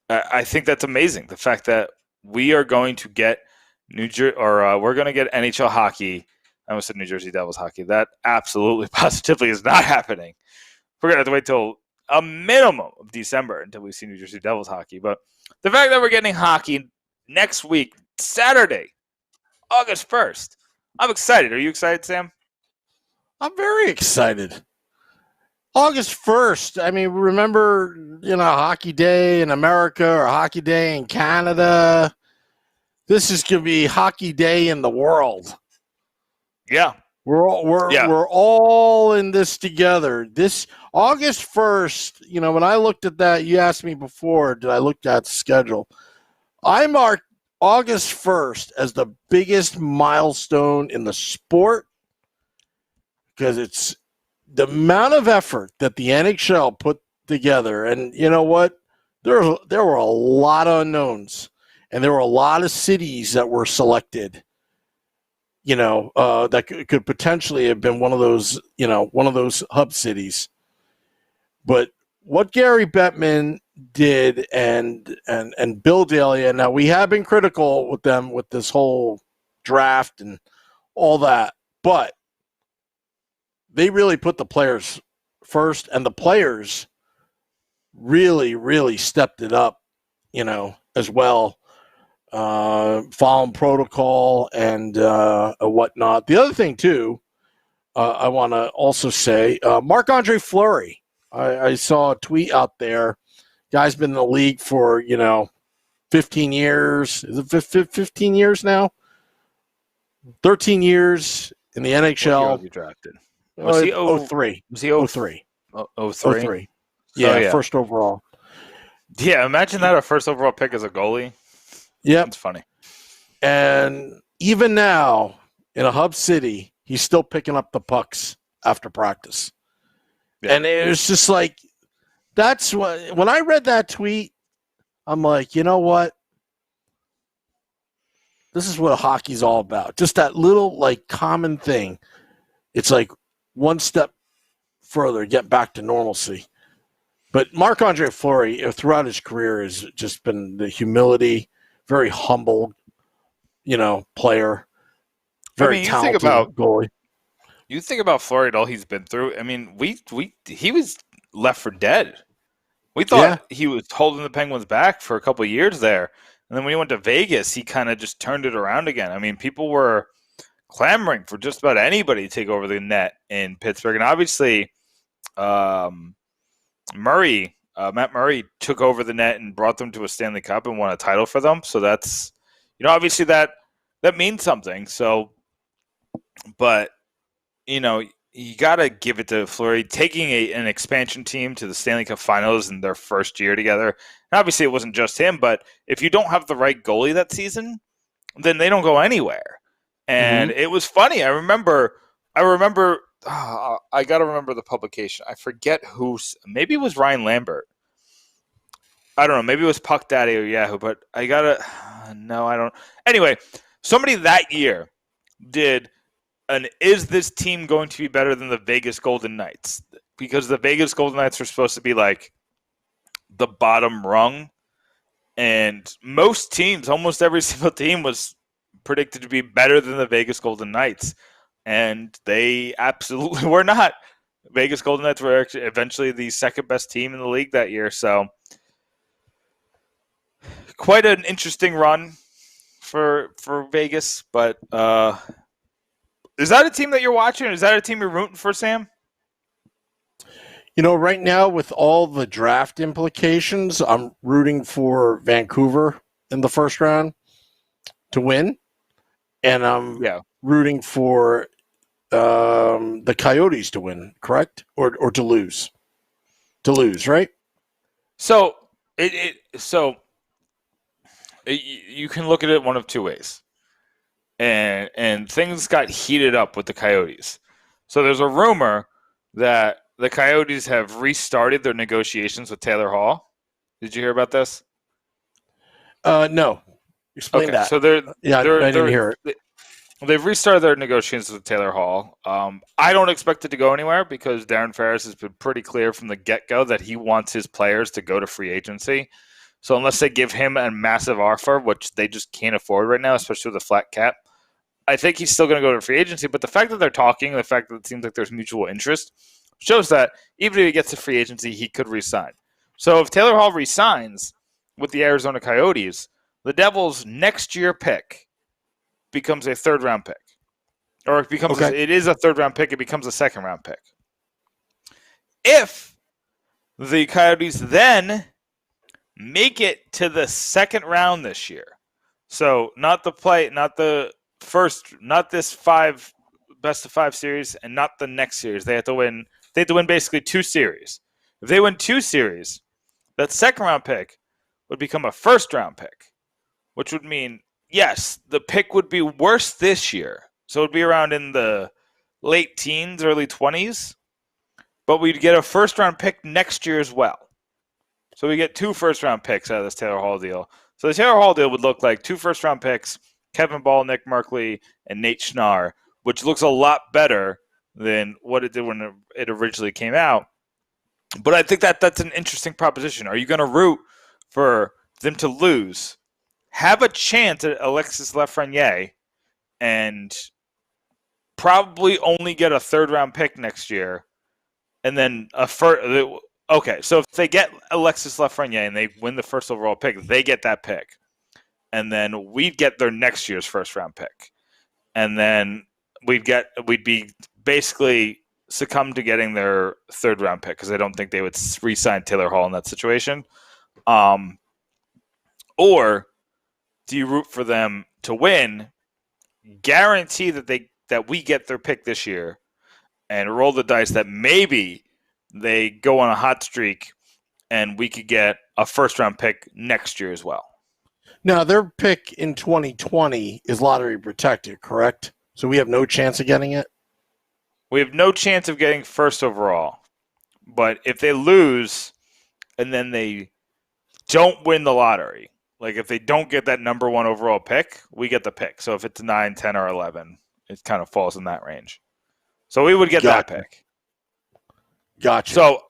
I think that's amazing. The fact that we are going to get we're going to get NHL hockey. I almost said New Jersey Devils hockey. That absolutely positively is not happening. We're going to have to wait till a minimum of December until we see New Jersey Devils hockey. But the fact that we're getting hockey next week, Saturday, August 1st, I'm excited. Are you excited, Sam? I'm very excited. August 1st. I mean, remember, Hockey Day in America or Hockey Day in Canada. This is going to be Hockey Day in the world. Yeah. We're all in this together. This August 1st, when I looked at that, you asked me before, did I look at the schedule? I marked August 1st as the biggest milestone in the sport because it's the amount of effort that the NHL put together. And you know what? There were a lot of unknowns, and there were a lot of cities that were selected. That could potentially have been one of those hub cities. But what Gary Bettman did and Bill Delia, now we have been critical with them with this whole draft and all that, but they really put the players first, and the players really, really stepped it up, as well. Following protocol and whatnot. The other thing, too, I want to also say, Marc-Andre Fleury. I saw a tweet out there. Guy's been in the league for, 15 years. Is it 15 years now? 13 years in the NHL. What year was he drafted? Was he 03? Was he 03? 03? Yeah, first overall. Yeah, imagine that, a first overall pick as a goalie. Yep. It's funny. And even now, in a hub city, he's still picking up the pucks after practice. Yeah. And it was just like, that's what, when I read that tweet, I'm like, you know what? This is what hockey's all about. Just that little, common thing. It's like one step further, get back to normalcy. But Marc-Andre Fleury, throughout his career, has just been the humility, very humble, player. Very talented goalie. You think about Fleury and all he's been through. I mean, he was left for dead. We thought he was holding the Penguins back for a couple of years there. And then when he went to Vegas, he kind of just turned it around again. I mean, people were clamoring for just about anybody to take over the net in Pittsburgh. And obviously, Matt Murray took over the net and brought them to a Stanley Cup and won a title for them. So that's, obviously that means something. So, but, you got to give it to Fleury, taking an expansion team to the Stanley Cup Finals in their first year together. And obviously, it wasn't just him, but if you don't have the right goalie that season, then they don't go anywhere. And it was funny. I remember. I got to remember the publication. I forget maybe it was Ryan Lambert. I don't know. Maybe it was Puck Daddy or Yahoo, but no, I don't. Anyway, somebody that year did is this team going to be better than the Vegas Golden Knights? Because the Vegas Golden Knights were supposed to be like the bottom rung. And most teams, almost every single team was predicted to be better than the Vegas Golden Knights. And they absolutely were not. Vegas Golden Knights were actually eventually the second best team in the league that year. So quite an interesting run for Vegas. But is that a team that you're watching? Is that a team you're rooting for, Sam? Right now with all the draft implications, I'm rooting for Vancouver in the first round to win. And I'm rooting for the Coyotes to win, correct? Or to lose. To lose, right? So you can look at it one of two ways. And things got heated up with the Coyotes. So there's a rumor that the Coyotes have restarted their negotiations with Taylor Hall. Did you hear about this? No. Explain that. So I didn't hear it. they've restarted their negotiations with Taylor Hall. I don't expect it to go anywhere because Darren Ferris has been pretty clear from the get-go that he wants his players to go to free agency. So unless they give him a massive offer, which they just can't afford right now, especially with a flat cap, I think he's still going to go to free agency. But the fact that they're talking, the fact that it seems like there's mutual interest, shows that even if he gets to free agency, he could resign. So if Taylor Hall resigns with the Arizona Coyotes, the Devils' next year pick becomes a third-round pick. Or it becomes it is a third-round pick. It becomes a second-round pick. If the Coyotes then make it to the second round this year, so not this best of five series, and not the next series. They have to win basically two series. If they win two series, that second-round pick would become a first-round pick, which would mean, yes, the pick would be worse this year. So it would be around in the late teens, early 20s. But we'd get a first-round pick next year as well. So we get two first-round picks out of this Taylor Hall deal. So the Taylor Hall deal would look like two first-round picks, Kevin Ball, Nick Merkley, and Nate Schnarr, which looks a lot better than what it did when it originally came out. But I think that's an interesting proposition. Are you going to root for them to lose, have a chance at Alexis Lafreniere, and probably only get a third-round pick next year, and then a first? Okay, so if they get Alexis Lafreniere and they win the first overall pick, they get that pick, and then we'd get their next year's first-round pick, and then we'd be basically succumb to getting their third-round pick because I don't think they would re-sign Taylor Hall in that situation. Or do you root for them to win, guarantee that we get their pick this year, and roll the dice that maybe they go on a hot streak and we could get a first-round pick next year as well? Now, their pick in 2020 is lottery protected, correct? So we have no chance of getting it? We have no chance of getting first overall. But if they lose and then they don't win the lottery, like if they don't get that number one overall pick, we get the pick. So if it's 9, 10, or 11, it kind of falls in that range. So we would get that pick. Gotcha. So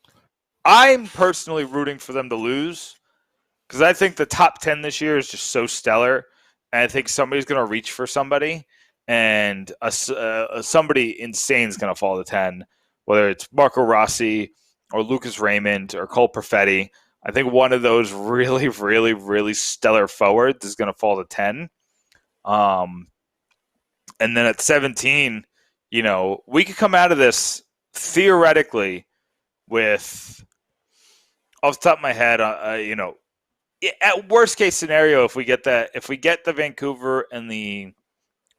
I'm personally rooting for them to lose because I think the top 10 this year is just so stellar. And I think somebody's going to reach for somebody. And somebody insane is going to fall to 10, whether it's Marco Rossi or Lucas Raymond or Cole Perfetti. I think one of those really, really, really stellar forwards is going to fall to 10. And then at 17, we could come out of this theoretically with, off the top of my head, at worst case scenario, if we get the Vancouver and the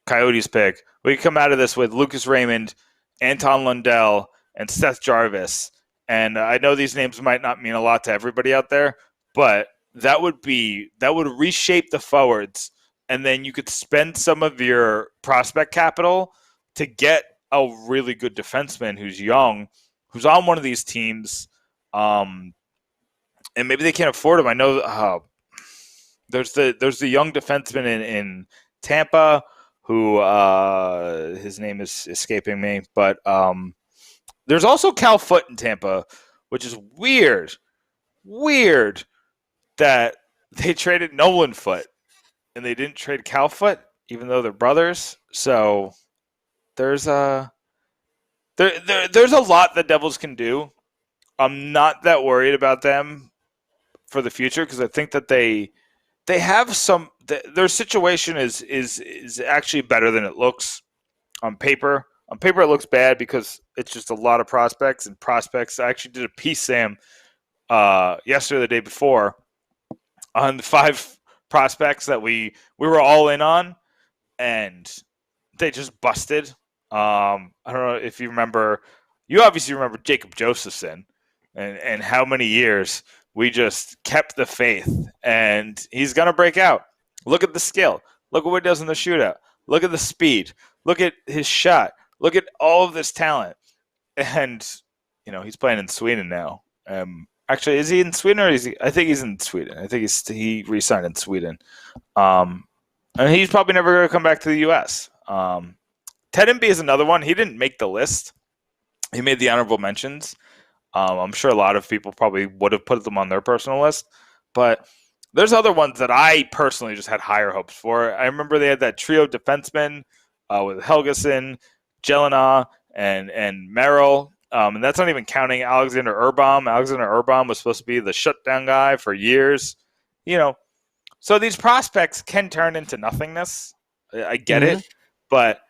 Coyotes pick, we come out of this with Lucas Raymond, Anton Lundell, and Seth Jarvis. And I know these names might not mean a lot to everybody out there, but that would reshape the forwards, and then you could spend some of your prospect capital to get a really good defenseman who's young, who's on one of these teams, and maybe they can't afford him. I know there's the young defenseman in Tampa who his name is escaping me, but there's also Cal Foote in Tampa, which is weird that they traded Nolan Foote and they didn't trade Cal Foote, even though they're brothers. So there's a lot the Devils can do. I'm not that worried about them for the future because I think that they have some. Their situation is actually better than it looks on paper. On paper, it looks bad because it's just a lot of prospects and prospects. I actually did a piece, Sam, yesterday or the day before on the 5 prospects that we were all in on, and they just busted. I don't know if you remember. You obviously remember Jacob Josephson and how many years we just kept the faith, and he's going to break out. Look at the skill. Look at what he does in the shootout. Look at the speed. Look at his shot. Look at all of this talent. And, he's playing in Sweden now. Actually, is he in Sweden or is he? I think he's in Sweden. I think he re-signed in Sweden. And he's probably never going to come back to the U.S. Ted Embiid is another one. He didn't make the list. He made the honorable mentions. I'm sure a lot of people probably would have put them on their personal list, but there's other ones that I personally just had higher hopes for. I remember they had that trio of defensemen with Helgeson, Jelena, and Merrill. And that's not even counting Alexander Urbam. Alexander Urbam was supposed to be the shutdown guy for years. So these prospects can turn into nothingness. I get it. But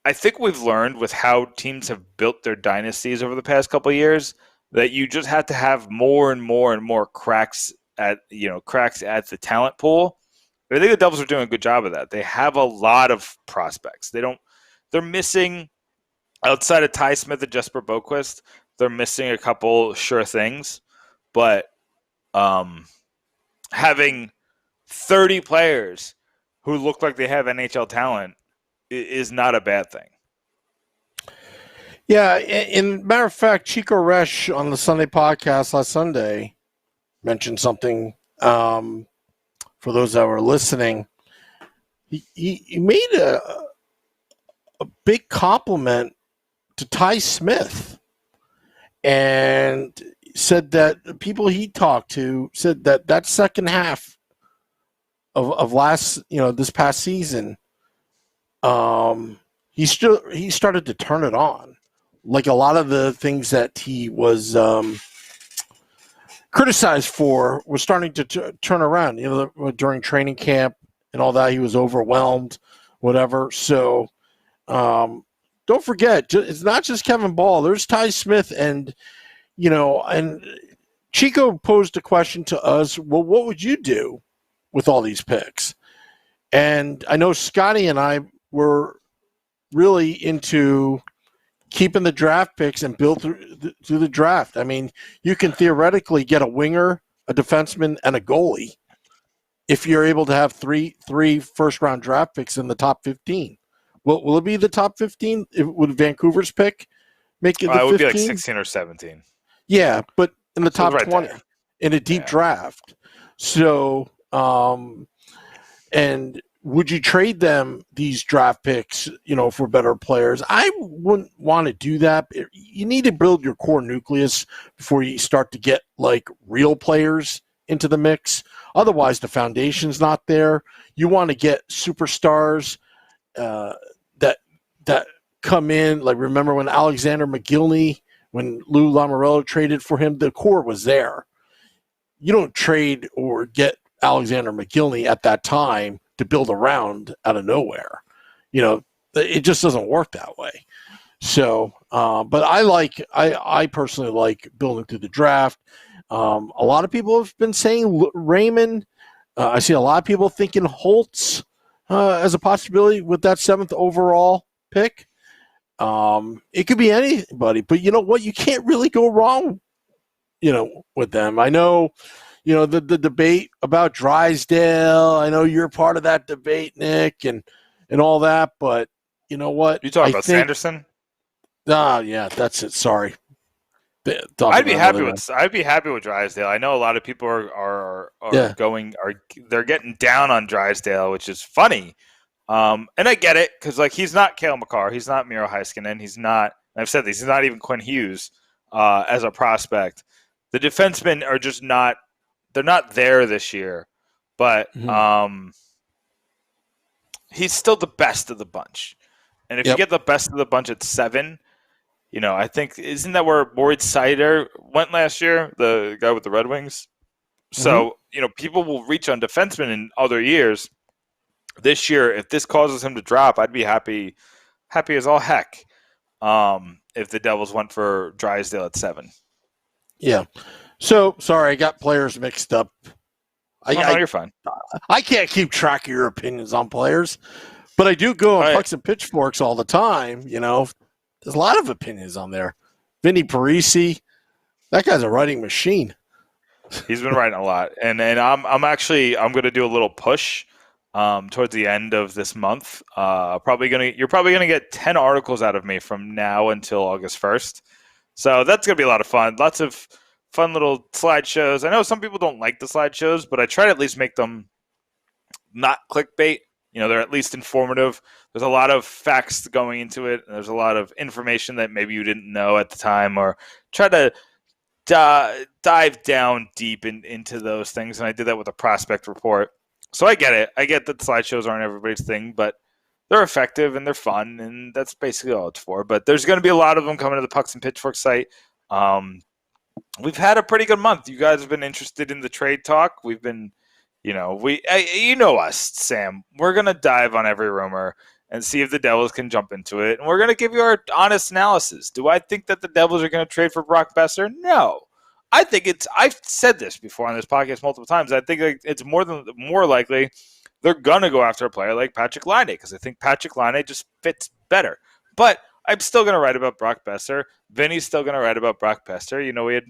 I think we've learned with how teams have built their dynasties over the past couple of years that you just have to have more and more and more cracks at the talent pool. I think the Devils are doing a good job of that. They have a lot of prospects. They're missing, outside of Ty Smith and Jesper Boquist, they're missing a couple sure things. But having 30 players who look like they have NHL talent is not a bad thing. Yeah, in matter of fact, Chico Resch on the Sunday podcast last Sunday mentioned something. For those that were listening, he made a big compliment to Ty Smith, and said that the people he talked to said that second half of this past season, he started to turn it on. Like a lot of the things that he was criticized for was starting to turn around. During training camp and all that, he was overwhelmed, whatever. So don't forget, it's not just Kevin Ball. There's Ty Smith, and Chico posed a question to us. Well, what would you do with all these picks? And I know Scotty and I were really into keeping the draft picks and build through the draft. I mean, you can theoretically get a winger, a defenseman, and a goalie if you're able to have three first-round draft picks in the top 15. Will it be the top 15? Would Vancouver's pick make it the 15? It would be like 16 or 17. Yeah, but in the top right 20 there. In a deep draft. So, and would you trade them these draft picks, for better players? I wouldn't want to do that. You need to build your core nucleus before you start to get like real players into the mix. Otherwise, the foundation's not there. You want to get superstars that come in. Like, remember when Alexander McGillney, when Lou Lamoriello traded for him, the core was there. You don't trade or get Alexander McGillney at that time to build around out of nowhere. It just doesn't work that way. So, but I personally like building through the draft. A lot of people have been saying Raymond. I see a lot of people thinking Holtz as a possibility with that 7th overall pick. It could be anybody, but you know what? You can't really go wrong, with them. I know, the debate about Drysdale. I know you're part of that debate, Nick, and all that, but you know what? You talking about Sanderson? Yeah, that's it. Sorry. I'd be happy with Drysdale. I know a lot of people they're getting down on Drysdale, which is funny. And I get it, because he's not Cale Makar, he's not Miro Heiskanen, he's not. I've said this. He's not even Quinn Hughes as a prospect. The defensemen are just not. They're not there this year, but he's still the best of the bunch. And if you get the best of the bunch at 7, I think, isn't that where Moritz Seider went last year, the guy with the Red Wings? So, people will reach on defensemen in other years. This year, if this causes him to drop, I'd be happy as all heck if the Devils went for Drysdale at 7. Yeah. So, sorry, I got players mixed up. No, you're fine. I can't keep track of your opinions on players, but I do go on Pucks and Pitchforks all the time. There's a lot of opinions on there. Vinny Parisi, that guy's a writing machine. He's been writing a lot, and I'm going to do a little push towards the end of this month. You're probably gonna get 10 articles out of me from now until August 1st. So that's gonna be a lot of fun. Lots of fun little slideshows. I know some people don't like the slideshows, but I try to at least make them not clickbait. they're at least informative. There's a lot of facts going into it, and there's a lot of information that maybe you didn't know at the time, or try to dive down deep into those things. And I did that with a prospect report. So I get it. I get that slideshows aren't everybody's thing, but they're effective and they're fun, and that's basically all it's for. But there's going to be a lot of them coming to the Pucks and Pitchfork site. We've had a pretty good month. You guys have been interested in the trade talk. We've been, us, Sam. We're going to dive on every rumor and see if the Devils can jump into it. And we're going to give you our honest analysis. Do I think that the Devils are going to trade for Brock Besser? No. I think I've said this before on this podcast multiple times. I think it's more likely they're going to go after a player like Patrick Laine, because I think Patrick Laine just fits better. But I'm still going to write about Brock Besser. Vinny's still going to write about Brock Besser. We had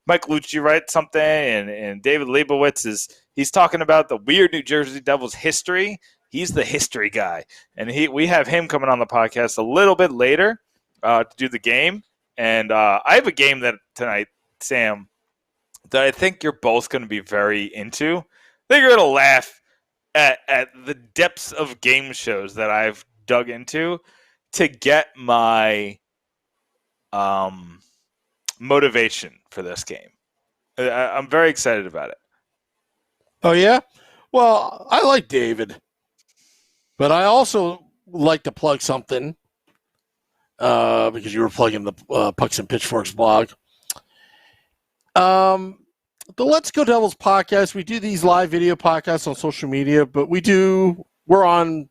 Mike Lucci write something, and David Leibowitz he's talking about the weird New Jersey Devils history. He's the history guy. And we have him coming on the podcast a little bit later to do the game. And I have a game tonight, Sam, that I think you're both going to be very into. I think you're going to laugh at the depths of game shows that I've dug into to get my motivation for this game. I'm very excited about it. Oh, yeah? Well, I like David, but I also like to plug something because you were plugging the Pucks and Pitchforks blog. The Let's Go Devils podcast, we do these live video podcasts on social media, but we're on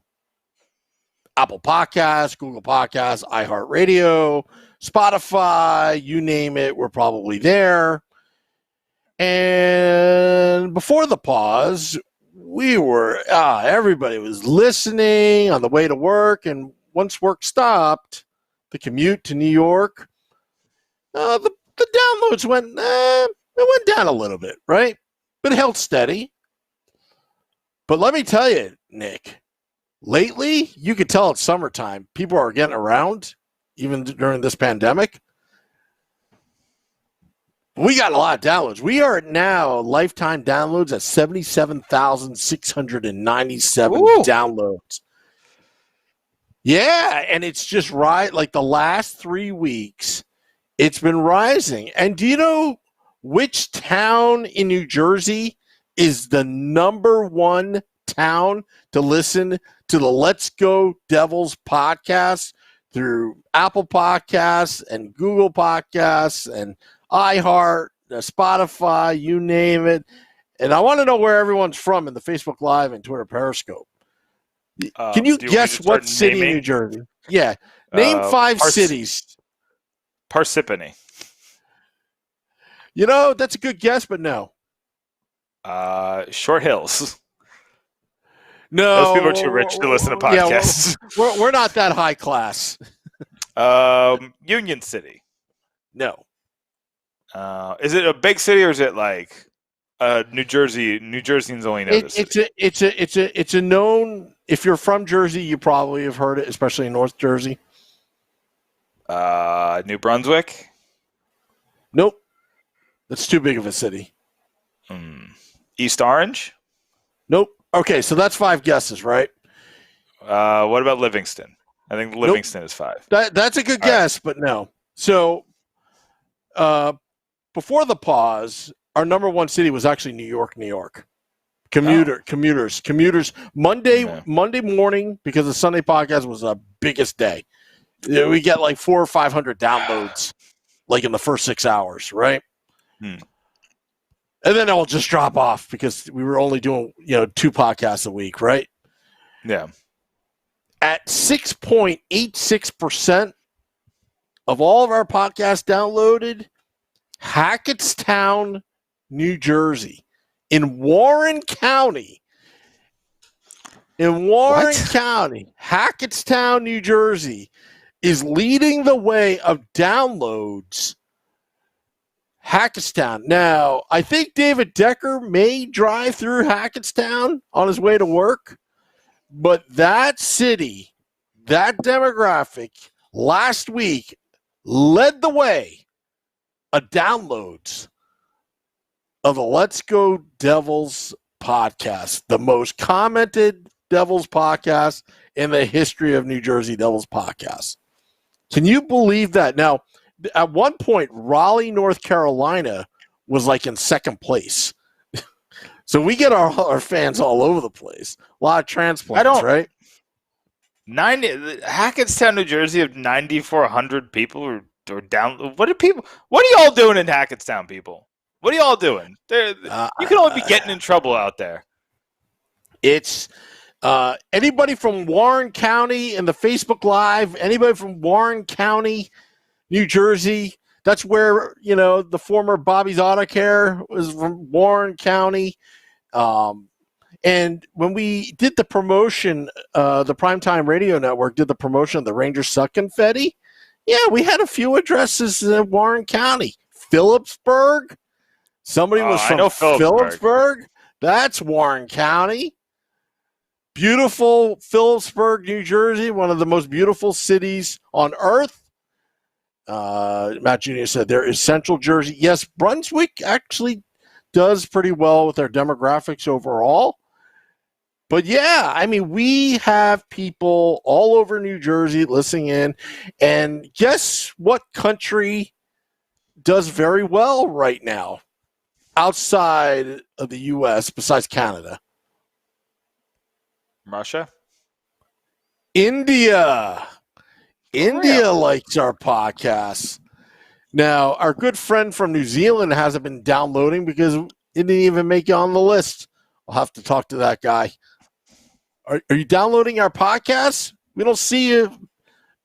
Apple Podcasts, Google Podcasts, iHeartRadio, Spotify, you name it, we're probably there. And before the pause, everybody was listening on the way to work, and once work stopped, the commute to New York, the downloads went down a little bit, right? But it held steady. But let me tell you, Nick, lately, you could tell it's summertime. People are getting around, even during this pandemic. We got a lot of downloads. We are now lifetime downloads at 77,697 downloads. Yeah, and it's just right. Like the last 3 weeks, it's been rising. And do you know which town in New Jersey is the number one town to listen to the Let's Go Devils podcast through Apple Podcasts and Google Podcasts and iHeart, Spotify, you name it. And I want to know where everyone's from in the Facebook Live and Twitter Periscope. Can you guess what city in New Jersey? Yeah. Name 5 cities. Parsippany. That's a good guess, but no. Short Hills. No. Those people are too rich to listen to podcasts. Yeah, we're not that high class. Union City. No. Is it a big city, or is it like New Jersey? New Jerseyans only know this city. It's a known. If you're from Jersey, you probably have heard it, especially in North Jersey. New Brunswick. Nope. That's too big of a city. East Orange. Nope. Okay, so that's 5 guesses, right? What about Livingston? I think Livingston is 5. That's a good guess, but no. So, before the pause, our number one city was actually New York, New York. Commuters. Monday morning, because the Sunday podcast was the biggest day. We get like 400 or 500 downloads, like in the first 6 hours, right? And then it will just drop off because we were only doing 2 podcasts a week, right? Yeah. At 6.86% of all of our podcasts downloaded, Hackettstown, New Jersey, in Warren County. Hackettstown, New Jersey, is leading the way of downloads. Hackettstown. Now, I think David Decker may drive through Hackettstown on his way to work, but that city, that demographic, last week led the way of downloads of the Let's Go Devils podcast, the most commented Devils podcast in the history of New Jersey Devils podcasts. Can you believe that? Now, at one point, Raleigh, North Carolina was like in second place. So we get our fans all over the place. A lot of transplants, right? 90 Hackettstown, New Jersey, of 9,400 people or down. What are y'all doing in Hackettstown, people? What are y'all doing? You can only be getting in trouble out there. It's anybody from Warren County in the Facebook Live, anybody from Warren County, New Jersey. That's where, the former Bobby's Auto Care was from Warren County. And when we did the promotion, the Primetime Radio Network did the promotion of the Rangers Suck Confetti. Yeah, we had a few addresses in Warren County. Phillipsburg. Somebody was from Phillipsburg. That's Warren County. Beautiful Phillipsburg, New Jersey, one of the most beautiful cities on earth. Matt Jr. said there is Central Jersey. Yes, Brunswick actually does pretty well with their demographics overall. But yeah, I mean, we have people all over New Jersey listening in. And guess what country does very well right now outside of the U.S. besides Canada? Russia? India. India likes our podcasts. Now, our good friend from New Zealand hasn't been downloading because it didn't even make it on the list. I'll have to talk to that guy. Are you downloading our podcasts? We don't see you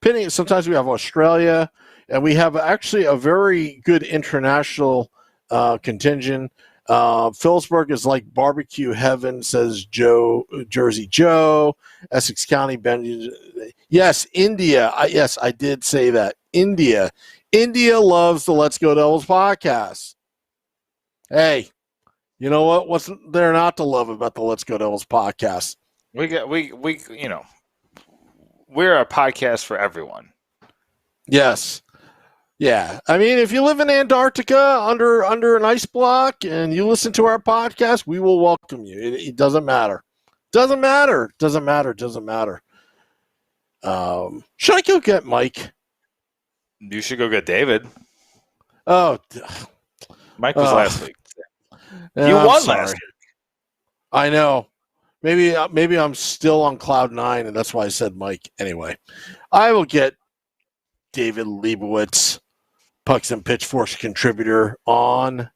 pinning. Sometimes we have Australia, and we have actually a very good international contingent. Phillipsburg is like barbecue heaven, says Jersey Joe. Essex County, Benjamin. Yes, India. Yes, I did say that. India loves the Let's Go Devils podcast. Hey, you know what? What's there not to love about the Let's Go Devils podcast? We're a podcast for everyone. Yes. Yeah. I mean, if you live in Antarctica under an ice block and you listen to our podcast, we will welcome you. It doesn't matter. Doesn't matter. Should I go get Mike? You should go get David. Oh. Mike was last week. You won last week. I know. Maybe I'm still on cloud 9, and that's why I said Mike. Anyway, I will get David Leibowitz, Pucks and Pitchforks contributor, on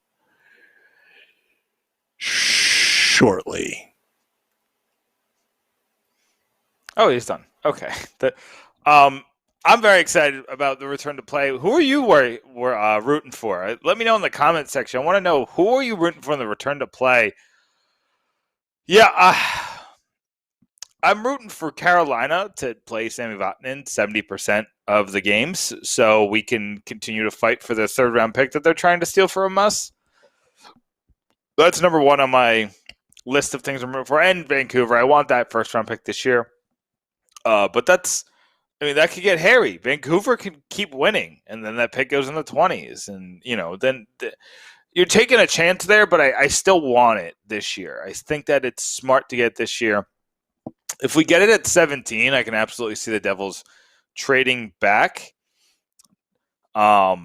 shortly. Oh, he's done. Okay. I'm very excited about the return to play. Who are you rooting for? Let me know in the comment section. I want to know, who are you rooting for in the return to play? Yeah, I'm rooting for Carolina to play Sami Vatanen 70% of the games so we can continue to fight for the third-round pick that they're trying to steal from us. That's number one on my list of things I'm rooting for. And Vancouver, I want that first-round pick this year. But that could get hairy. Vancouver can keep winning, and then that pick goes in the 20s. And, then you're taking a chance there, but I still want it this year. I think that it's smart to get it this year. If we get it at 17, I can absolutely see the Devils trading back. But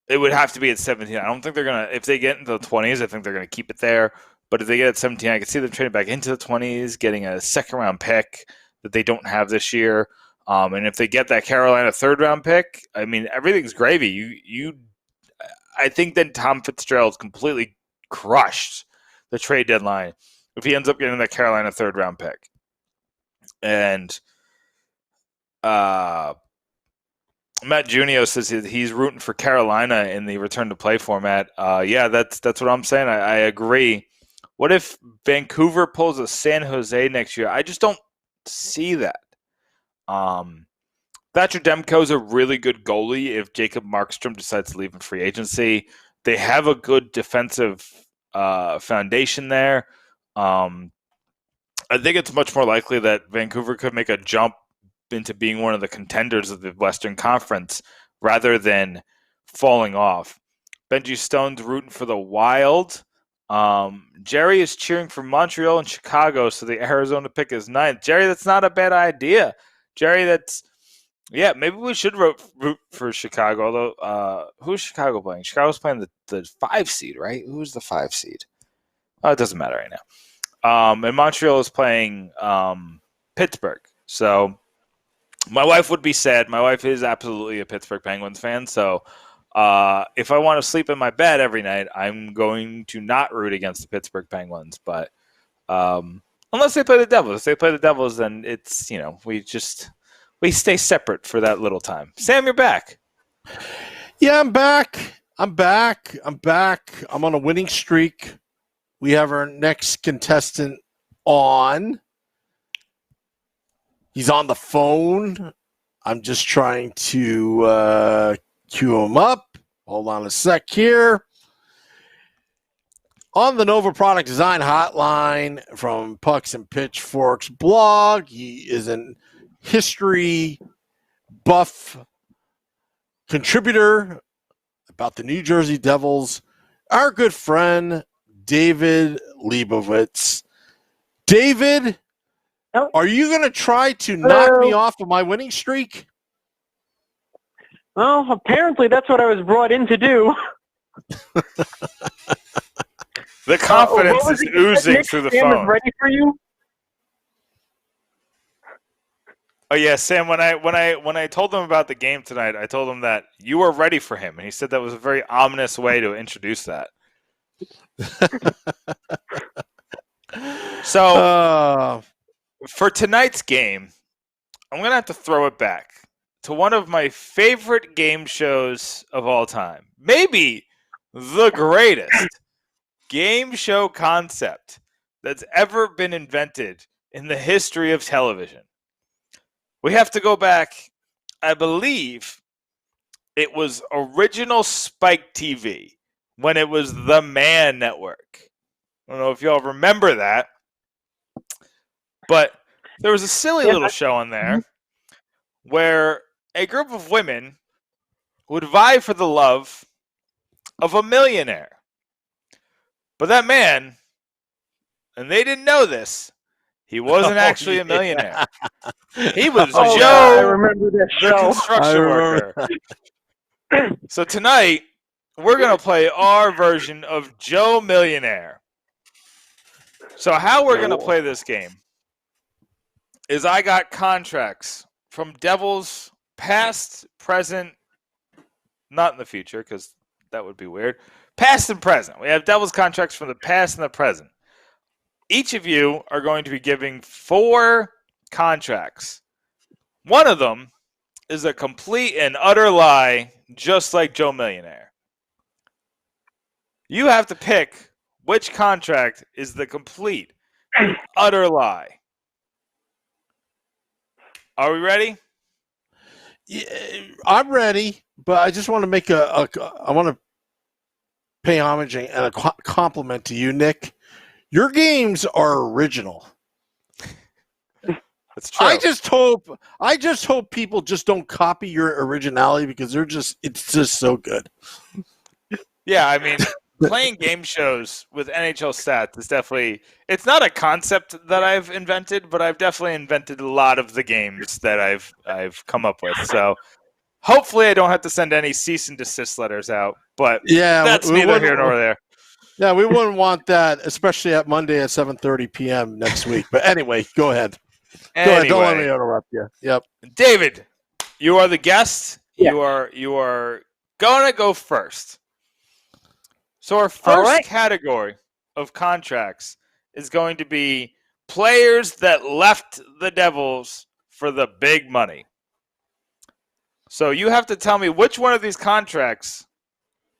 it would have to be at 17. I don't think they're going to – if they get into the 20s, I think they're going to keep it there. But if they get at 17, I can see them trading back into the 20s, getting a second-round pick that they don't have this year. And if they get that Carolina third-round pick, I mean, everything's gravy. I think then Tom Fitzgerald's completely crushed the trade deadline if he ends up getting that Carolina third-round pick. And Matt Junio says he's rooting for Carolina in the return-to-play format. Yeah, that's what I'm saying. I agree. What if Vancouver pulls a San Jose next year? I just don't see that. Thatcher Demko's a really good goalie if Jacob Markstrom decides to leave in free agency. They have a good defensive foundation there. I think it's much more likely that Vancouver could make a jump into being one of the contenders of the Western Conference rather than falling off. Benji Stone's rooting for the Wild. Jerry is cheering for Montreal and Chicago, so the Arizona pick is 9th. Jerry, that's not a bad idea. Jerry, maybe we should root for Chicago. Although, who's Chicago playing? Chicago's playing the 5 seed, right? Who's the 5 seed? Oh, it doesn't matter right now. And Montreal is playing Pittsburgh. So my wife would be sad. My wife is absolutely a Pittsburgh Penguins fan. So if I want to sleep in my bed every night, I'm going to not root against the Pittsburgh Penguins. But unless they play the Devils. If they play the Devils, then it's, we stay separate for that little time. Sam, you're back. Yeah, I'm back. I'm on a winning streak. We have our next contestant on. He's on the phone. I'm just trying to cue him up. Hold on a sec here. On the Nova Product Design Hotline from Pucks and Pitchforks blog, he is an history buff contributor about the New Jersey Devils. Our good friend, David Leibovitz. David, are you going to try to knock me off of my winning streak? Well, apparently that's what I was brought in to do. The confidence is oozing through the phone. Sam is ready for you? Oh yeah, Sam. When I told him about the game tonight, I told him that you were ready for him, and he said that was a very ominous way to introduce that. So for tonight's game, I'm gonna have to throw it back to one of my favorite game shows of all time, maybe the greatest game show concept that's ever been invented in the history of television. We have to go back, I believe it was original Spike TV when it was the Man Network. I don't know if y'all remember that, but there was a silly little show on there where a group of women would vie for the love of a millionaire. But that man, and they didn't know this, he wasn't actually a millionaire. He was Joe, I remember this the show. construction worker. So tonight, we're going to play our version of Joe Millionaire. So how we're going to play this game is I got contracts from Devils past, present, not in the future because that would be weird. Past and present. We have Devils contracts from the past and the present. Each of you are going to be giving 4 contracts. One of them is a complete and utter lie, just like Joe Millionaire. You have to pick which contract is the complete and utter lie. Are we ready? Yeah, I'm ready, but I just want to make I want to pay homage and a compliment to you, Nick. Your games are original. That's true. I just hope people just don't copy your originality because it's just so good. Yeah, I mean, playing game shows with NHL stats is definitely, it's not a concept that I've invented, but I've definitely invented a lot of the games that I've come up with. So hopefully I don't have to send any cease and desist letters out, but yeah, that's neither here nor there. Yeah, we wouldn't want that, especially at Monday at 7:30 p.m. next week. But anyway, go ahead. Anyway, don't let me interrupt you. Yep. David, you are the guest. Yeah. You are going to go first. So our first category of contracts is going to be players that left the Devils for the big money. So you have to tell me which one of these contracts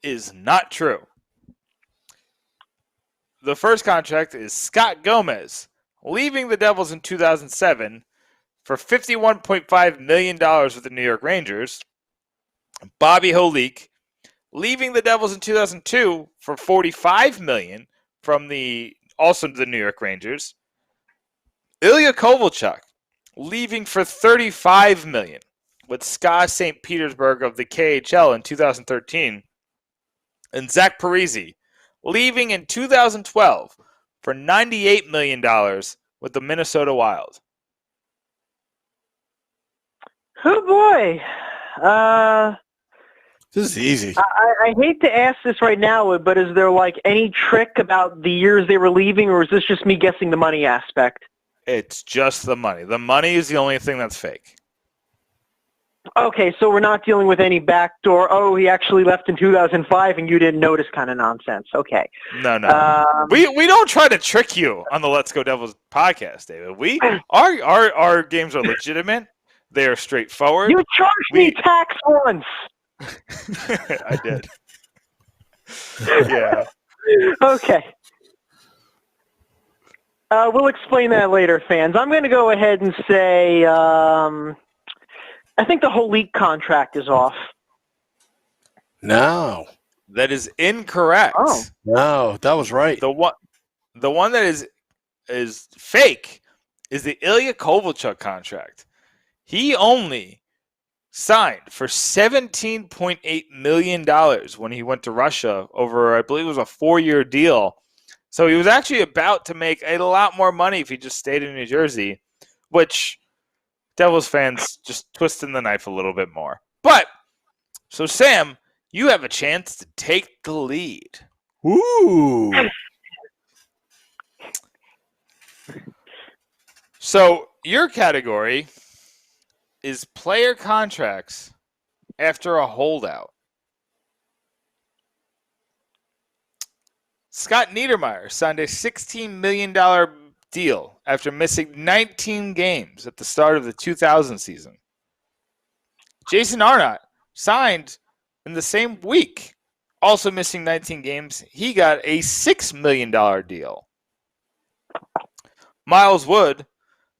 is not true. The first contract is Scott Gomez, leaving the Devils in 2007 for $51.5 million with the New York Rangers. Bobby Holik, leaving the Devils in 2002 for $45 million from also the New York Rangers. Ilya Kovalchuk, leaving for $35 million with SKA St. Petersburg of the KHL in 2013. And Zach Parise, leaving in 2012 for $98 million with the Minnesota Wild. Oh boy. This is easy. I hate to ask this right now, but is there like any trick about the years they were leaving, or is this just me guessing the money aspect? It's just the money. The money is the only thing that's fake. Okay, so we're not dealing with any backdoor, oh, he actually left in 2005 and you didn't notice kind of nonsense. Okay. No. We don't try to trick you on the Let's Go Devils podcast, David. Our games are legitimate. They are straightforward. You charged me tax once. I did. Yeah. Okay. We'll explain that later, fans. I'm going to go ahead and say I think the whole league contract is off. No. That is incorrect. Oh. No, that was right. The one that is fake is the Ilya Kovalchuk contract. He only signed for $17.8 million when he went to Russia over, I believe it was a 4-year deal. So he was actually about to make a lot more money if he just stayed in New Jersey, which Devils fans just twisting the knife a little bit more. But, so Sam, you have a chance to take the lead. Ooh. So your category is player contracts after a holdout. Scott Niedermayer signed a $16 million deal after missing 19 games at the start of the 2000 season. Jason Arnott signed in the same week, also missing 19 games. He got a $6 million deal. Miles Wood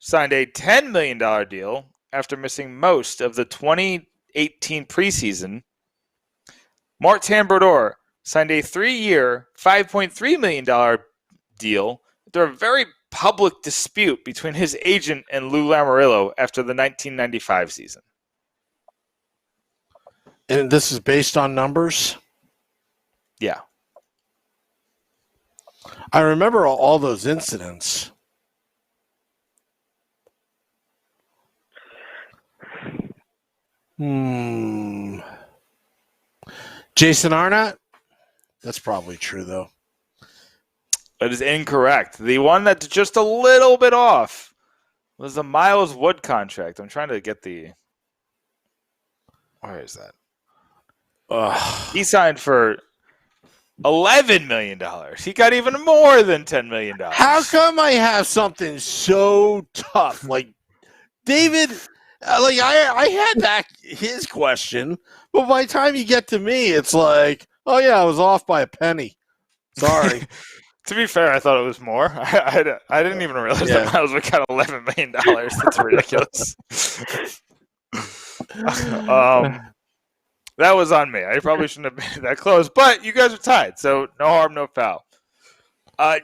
signed a $10 million deal after missing most of the 2018 preseason. Martin Brodeur signed a 3-year, $5.3 million deal after a very public dispute between his agent and Lou Lamoriello after the 1995 season. And this is based on numbers? Yeah. I remember all those incidents. Jason Arnott? That's probably true, though. That is incorrect. The one that's just a little bit off was the Miles Wood contract. I'm trying to get the... Where is that? He signed for $11 million. He got even more than $10 million. How come I have something so tough? Like, David, I had that his question, but by the time you get to me, it's like, oh, yeah, I was off by a penny. Sorry. To be fair, I thought it was more. I didn't even realize that Miles Wood got $11 million. That's ridiculous. That was on me. I probably shouldn't have been that close, but you guys are tied, so no harm, no foul.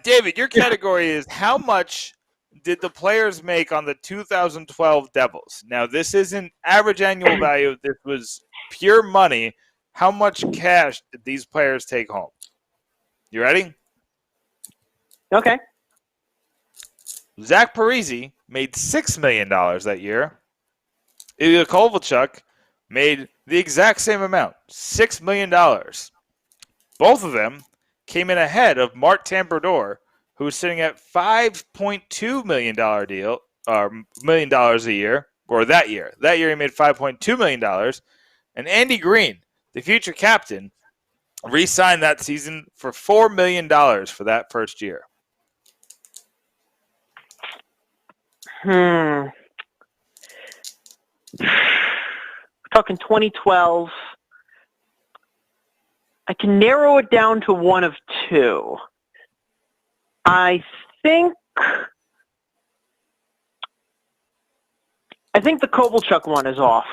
David, your category is how much did the players make on the 2012 Devils? Now, this isn't average annual value. This was pure money. How much cash did these players take home? You ready? Okay. Zach Parise made $6 million that year. Ilya Kovalchuk made the exact same amount, $6 million. Both of them came in ahead of Martin Brodeur, who was sitting at $5.2 million deal, $1 million a year, or that year. That year he made $5.2 million. And Andy Green, the future captain, re-signed that season for $4 million for that first year. Talking 2012. I can narrow it down to one of two. I think the Kovalchuk one is off.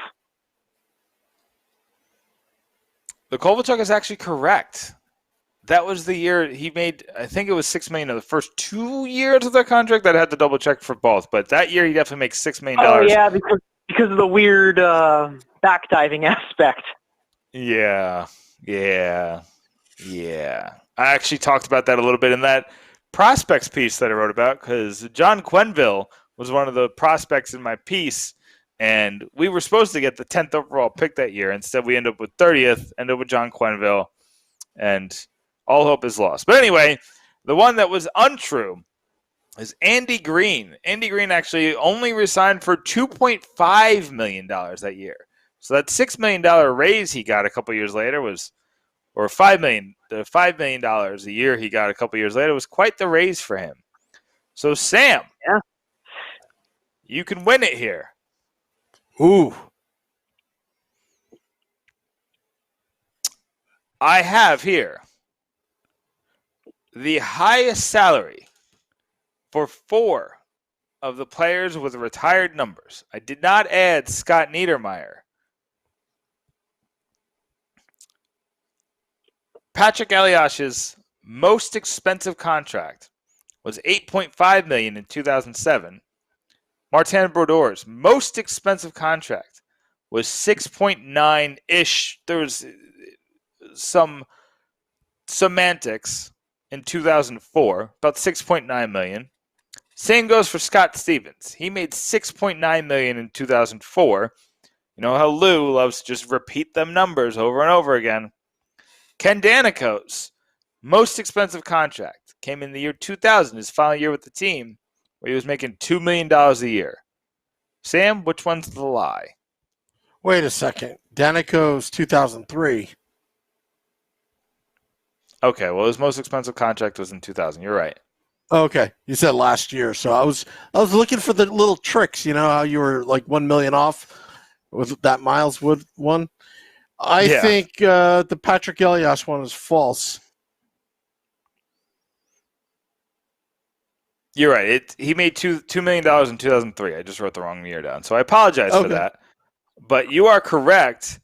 The Kovalchuk is actually correct. That was the year he made, I think it was $6 million in the first 2 years of the contract. That I had to double check for both, but that year he definitely makes $6 million. Oh yeah, because of the weird backdiving aspect. Yeah. I actually talked about that a little bit in that prospects piece that I wrote about, because John Quenneville was one of the prospects in my piece, and we were supposed to get the 10th overall pick that year. Instead, we ended up with 30th, ended up with John Quenneville, and all hope is lost. But anyway, the one that was untrue is Andy Green. Andy Green actually only resigned for $2.5 million that year. So that $6 million raise he got a couple years later was, or $5 million, the $5 million a year he got a couple years later was quite the raise for him. So Sam, you can win it here. Ooh. I have here the highest salary for 4 of the players with retired numbers. I did not add Scott Niedermayer. Patrick Eliash's most expensive contract was $8.5 million in 2007. Martin Brodeur's most expensive contract was 6.9-ish. There was some semantics in 2004, about 6.9 million. Same goes for Scott Stevens. He made 6.9 million in 2004. You know how Lou loves to just repeat them numbers over and over again. Ken Danico's most expensive contract came in the year 2000, his final year with the team, where he was making $2 million a year. Sam, which one's the lie? Wait a second. Danico's 2003. Okay, well, his most expensive contract was in 2000. You're right. Okay, you said last year, so I was looking for the little tricks. You know how you were like 1 million off with that Miles Wood one. I think the Patrick Elias one is false. You're right. He made $2 million in 2003. I just wrote the wrong year down, so I apologize for that. But you are correct.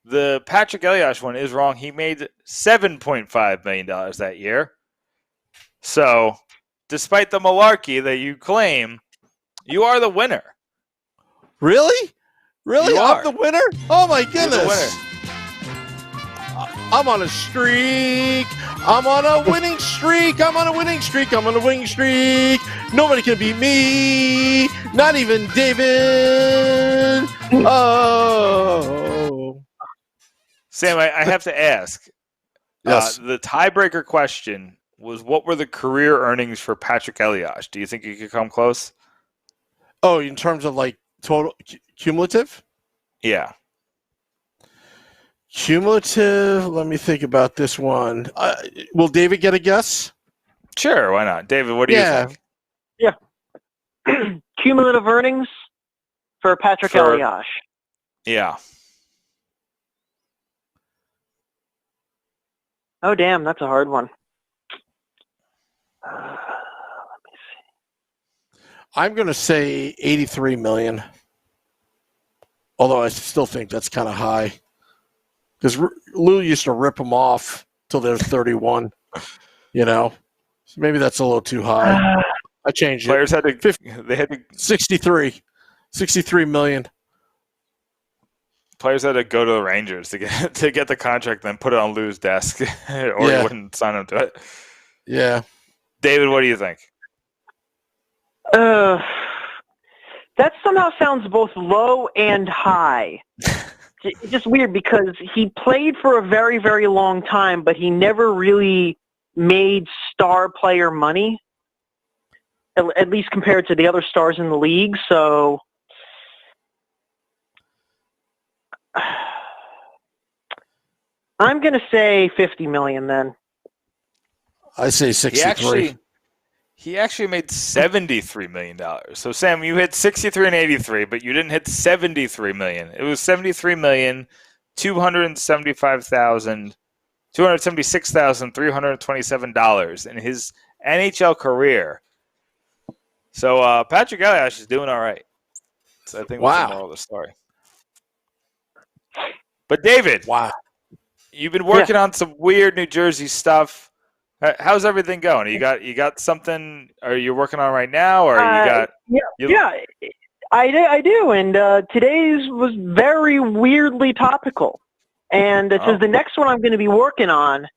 The Patrick Elias one is wrong. He made $7.5 million that year. So, despite the malarkey that you claim, you are the winner. Really? Really? I'm the winner? Oh my goodness. I'm on a streak. I'm on a winning streak. I'm on a winning streak. I'm on a winning streak. Nobody can beat me. Not even David. Oh. Sam, I have to ask. Yes. The tiebreaker question was, what were the career earnings for Patrick Elias? Do you think you could come close? Oh, in terms of like total cumulative? Yeah. Cumulative. Let me think about this one. Will David get a guess? Sure, why not? David, what do you think? Yeah. Cumulative earnings for Patrick Elias. Yeah. Oh, damn, that's a hard one. Let me see. I'm going to say 83 million. Although I still think that's kind of high. Because Lou used to rip them off till they're 31. You know? So maybe that's a little too high. I changed Players it. they had to 63 million. Players had to go to the Rangers to get the contract, then put it on Lou's desk, or he wouldn't sign up to it. Yeah. David, what do you think? That somehow sounds both low and high. It's just weird because he played for a very, very long time, but he never really made star player money, at least compared to the other stars in the league. So I'm going to say 50 million then. I say 63. He actually made $73 million. So, Sam, you hit 63 and 83, but you didn't hit $73 million. It was $276,327 in his NHL career. So, Patrick Elias is doing all right. So I think that's the moral of the story. But, David, you've been working on some weird New Jersey stuff. How's everything going? You got something? Are you working on right now, or you got? I do. And today's was very weirdly topical. And it says the next one I'm going to be working on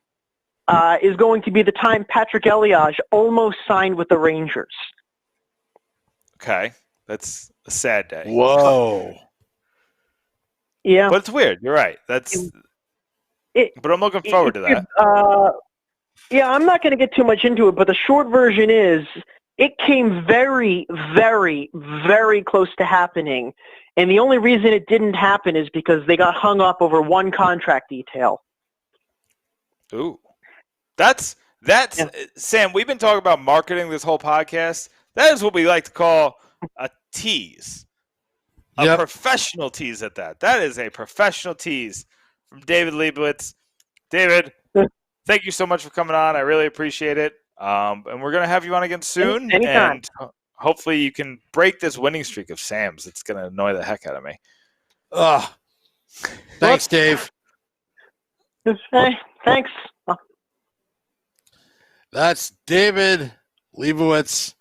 is going to be the time Patrick Eliage almost signed with the Rangers. Okay, that's a sad day. Whoa. Yeah, But it's weird. You're right. But I'm looking forward to that. Yeah, I'm not going to get too much into it, but the short version is it came very, very, very close to happening. And the only reason it didn't happen is because they got hung up over one contract detail. Ooh. That's Sam, we've been talking about marketing this whole podcast. That is what we like to call a tease. A professional tease at that. That is a professional tease from David Leibowitz. David, thank you so much for coming on. I really appreciate it. And we're going to have you on again soon. Anytime. And hopefully you can break this winning streak of Sam's. It's going to annoy the heck out of me. Thanks, Dave. Hey, thanks. That's David Leibowitz,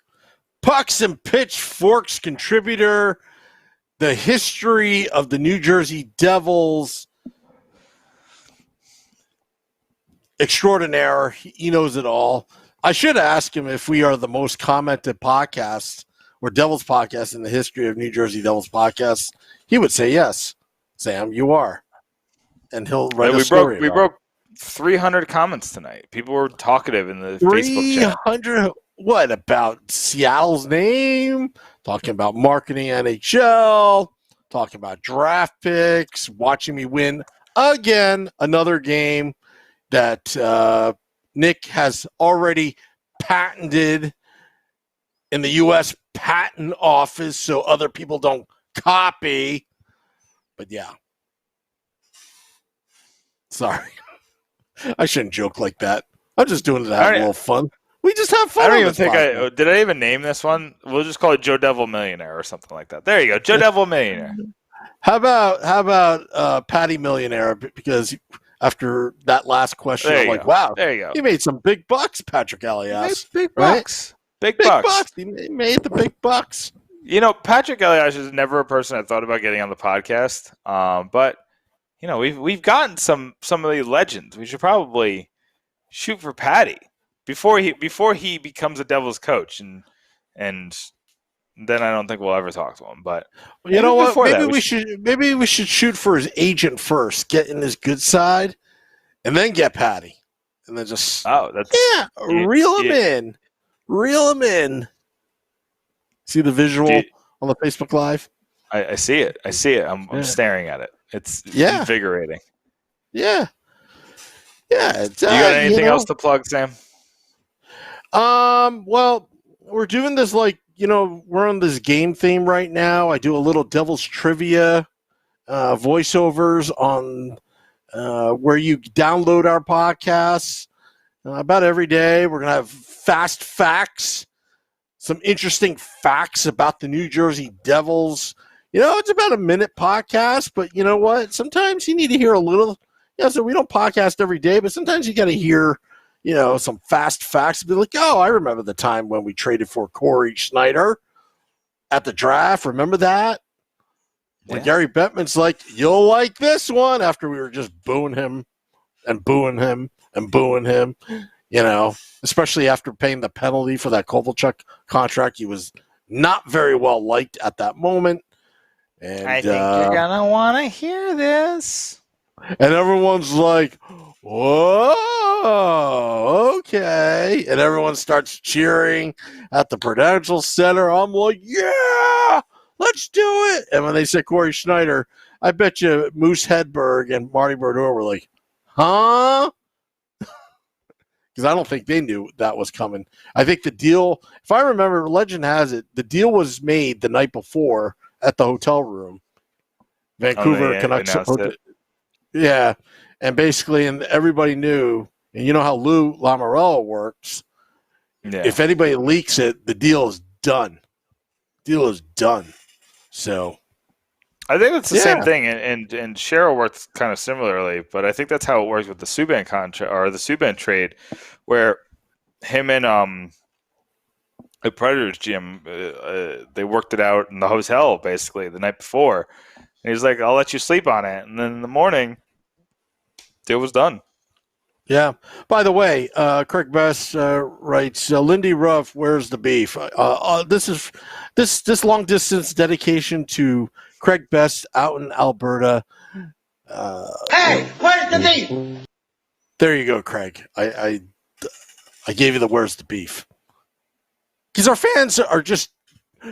Pucks and Pitchforks contributor, the history of the New Jersey Devils extraordinaire. He knows it all. I should ask him if we are the most commented podcast or Devils podcast in the history of New Jersey Devils podcasts. He would say yes. Sam, you are. And he'll write a story. We broke 300 comments tonight. People were talkative in the Facebook chat. 300. What about Seattle's name? Talking about marketing NHL. Talking about draft picks. Watching me win again another game that Nick has already patented in the U.S. Patent Office so other people don't copy. But yeah. Sorry. I shouldn't joke like that. I'm just doing it to have a little fun. We just have fun. I don't even think did I even name this one? We'll just call it Joe Devil Millionaire or something like that. There you go. Joe Devil Millionaire. How about Patty Millionaire? Because after that last question, I'm like, wow, there you go. He made some big bucks, Patrick Elias. Big bucks. Big bucks. He made the big bucks. You know, Patrick Elias is never a person I thought about getting on the podcast. But you know, we've gotten some of the legends. We should probably shoot for Patty before he becomes a Devils coach, and then I don't think we'll ever talk to him. But you know what? Maybe we should shoot for his agent first, get in his good side, and then get Patty, and then just reel him in. See the visual on the Facebook Live? I see it. I'm staring at it. It's invigorating. Yeah. Yeah. You got anything else to plug, Sam? Well, we're doing this we're on this game theme right now. I do a little Devil's Trivia voiceovers on where you download our podcasts. About every day, we're going to have fast facts, some interesting facts about the New Jersey Devils. It's about a minute podcast, but you know what? Sometimes you need to hear a little. So we don't podcast every day, but sometimes you got to hear, some fast facts. Be like, oh, I remember the time when we traded for Corey Schneider at the draft. Remember that? When Gary Bettman's like, you'll like this one, after we were just booing him and booing him and booing him, especially after paying the penalty for that Kovalchuk contract. He was not very well liked at that moment. And I think you're going to want to hear this. And everyone's like, whoa, okay. And everyone starts cheering at the Prudential Center. I'm like, yeah, let's do it. And when they said Corey Schneider, I bet you Moose Hedberg and Marty Brodeur were like, huh? Because I don't think they knew that was coming. I think the deal, if I remember, legend has it, the deal was made the night before at the hotel room. Vancouver Canucks. Yeah. And basically, and everybody knew, and you know how Lou Lamoriello works. Yeah. If anybody leaks it, the deal is done. Deal is done. So I think it's the same thing, and Cheryl worked kind of similarly, but I think that's how it works with the Subban contract or the Subban trade, where him and the Predators GM they worked it out in the hotel basically the night before, and he's like, "I'll let you sleep on it," and then in the morning, deal was done. Yeah. By the way, Craig Best writes, Lindy Ruff, where's the beef? This long distance dedication to Craig Best out in Alberta. Hey, where's the beef? There you go, Craig. I gave you the where's the beef. Because our fans are just,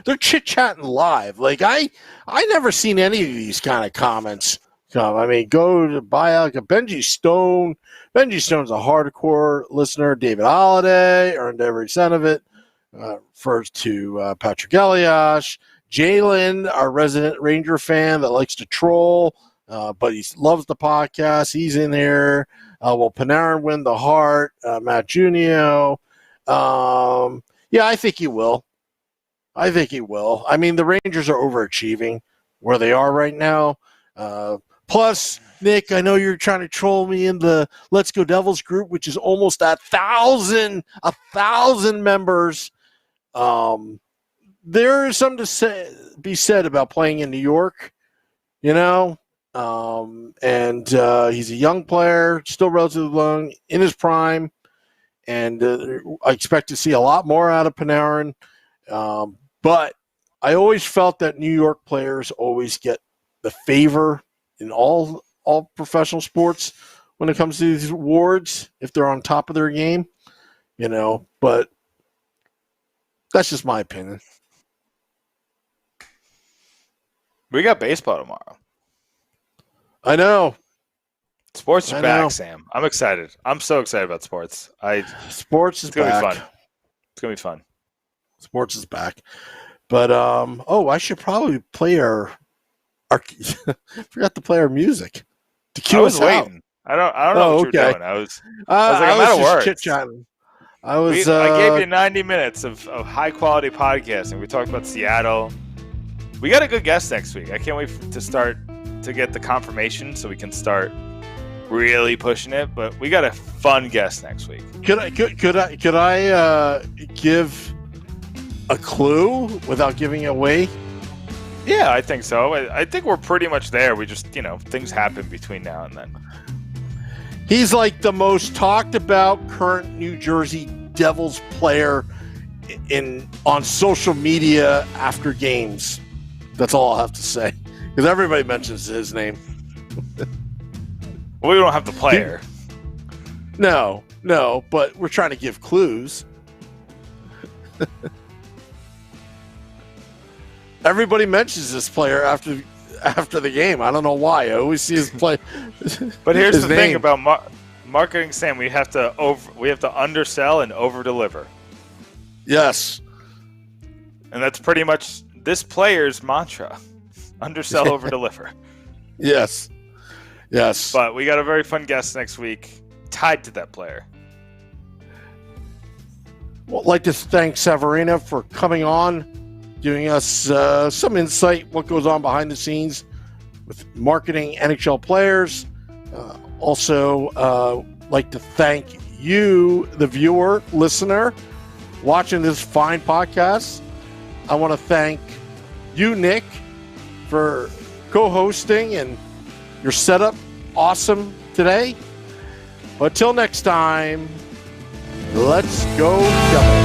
they're chit-chatting live. Like, I never seen any of these kind of comments come. I mean, go to buy out Benji Stone. Benji Stone's a hardcore listener. David Holiday earned every cent of it. Refers to Patrick Eliash. Jalen, our resident Ranger fan that likes to troll, but he loves the podcast. He's in here. Will Panarin win the Hart? Matt Junio. Yeah, I think he will. I mean, the Rangers are overachieving where they are right now. Plus, Nick, I know you're trying to troll me in the Let's Go Devils group, which is almost 1,000 members. There is something to be said about playing in New York, you know. And he's a young player, still relatively young, in his prime. And I expect to see a lot more out of Panarin. But I always felt that New York players always get the favor in all professional sports when it comes to these awards, if they're on top of their game, you know. But that's just my opinion. We got baseball tomorrow. I know. Sports are back, Sam. I'm excited. I'm so excited about sports. Sports is it's gonna back. be fun. It's gonna be fun. Sports is back. But I should probably play our forgot to play our music to cue us out. Waiting. I don't know what you were doing. I was like, I'm out of words. Chit-chatting. I gave you 90 minutes of high quality podcasting. We talked about Seattle. We got a good guest next week. I can't wait to get the confirmation so we can start really pushing it. But we got a fun guest next week. Could I give a clue without giving it away? Yeah, I think so. I think we're pretty much there. We just, things happen between now and then. He's like the most talked about current New Jersey Devils player on social media after games. That's all I'll have to say. Because everybody mentions his name. Well, we don't have the player. No, but we're trying to give clues. Everybody mentions this player after the game. I don't know why. I always see his play. But here's the thing about marketing, Sam. We have to undersell and over-deliver. Yes. And that's pretty much this player's mantra. Undersell, over-deliver. Yes. But we got a very fun guest next week tied to that player. Well, I'd like to thank Saverina for coming on, giving us some insight what goes on behind the scenes with marketing NHL players. Also, like to thank you, the viewer, listener, watching this fine podcast. I want to thank you, Nick, for co-hosting and your setup. Awesome today. But till next time, let's go Devils.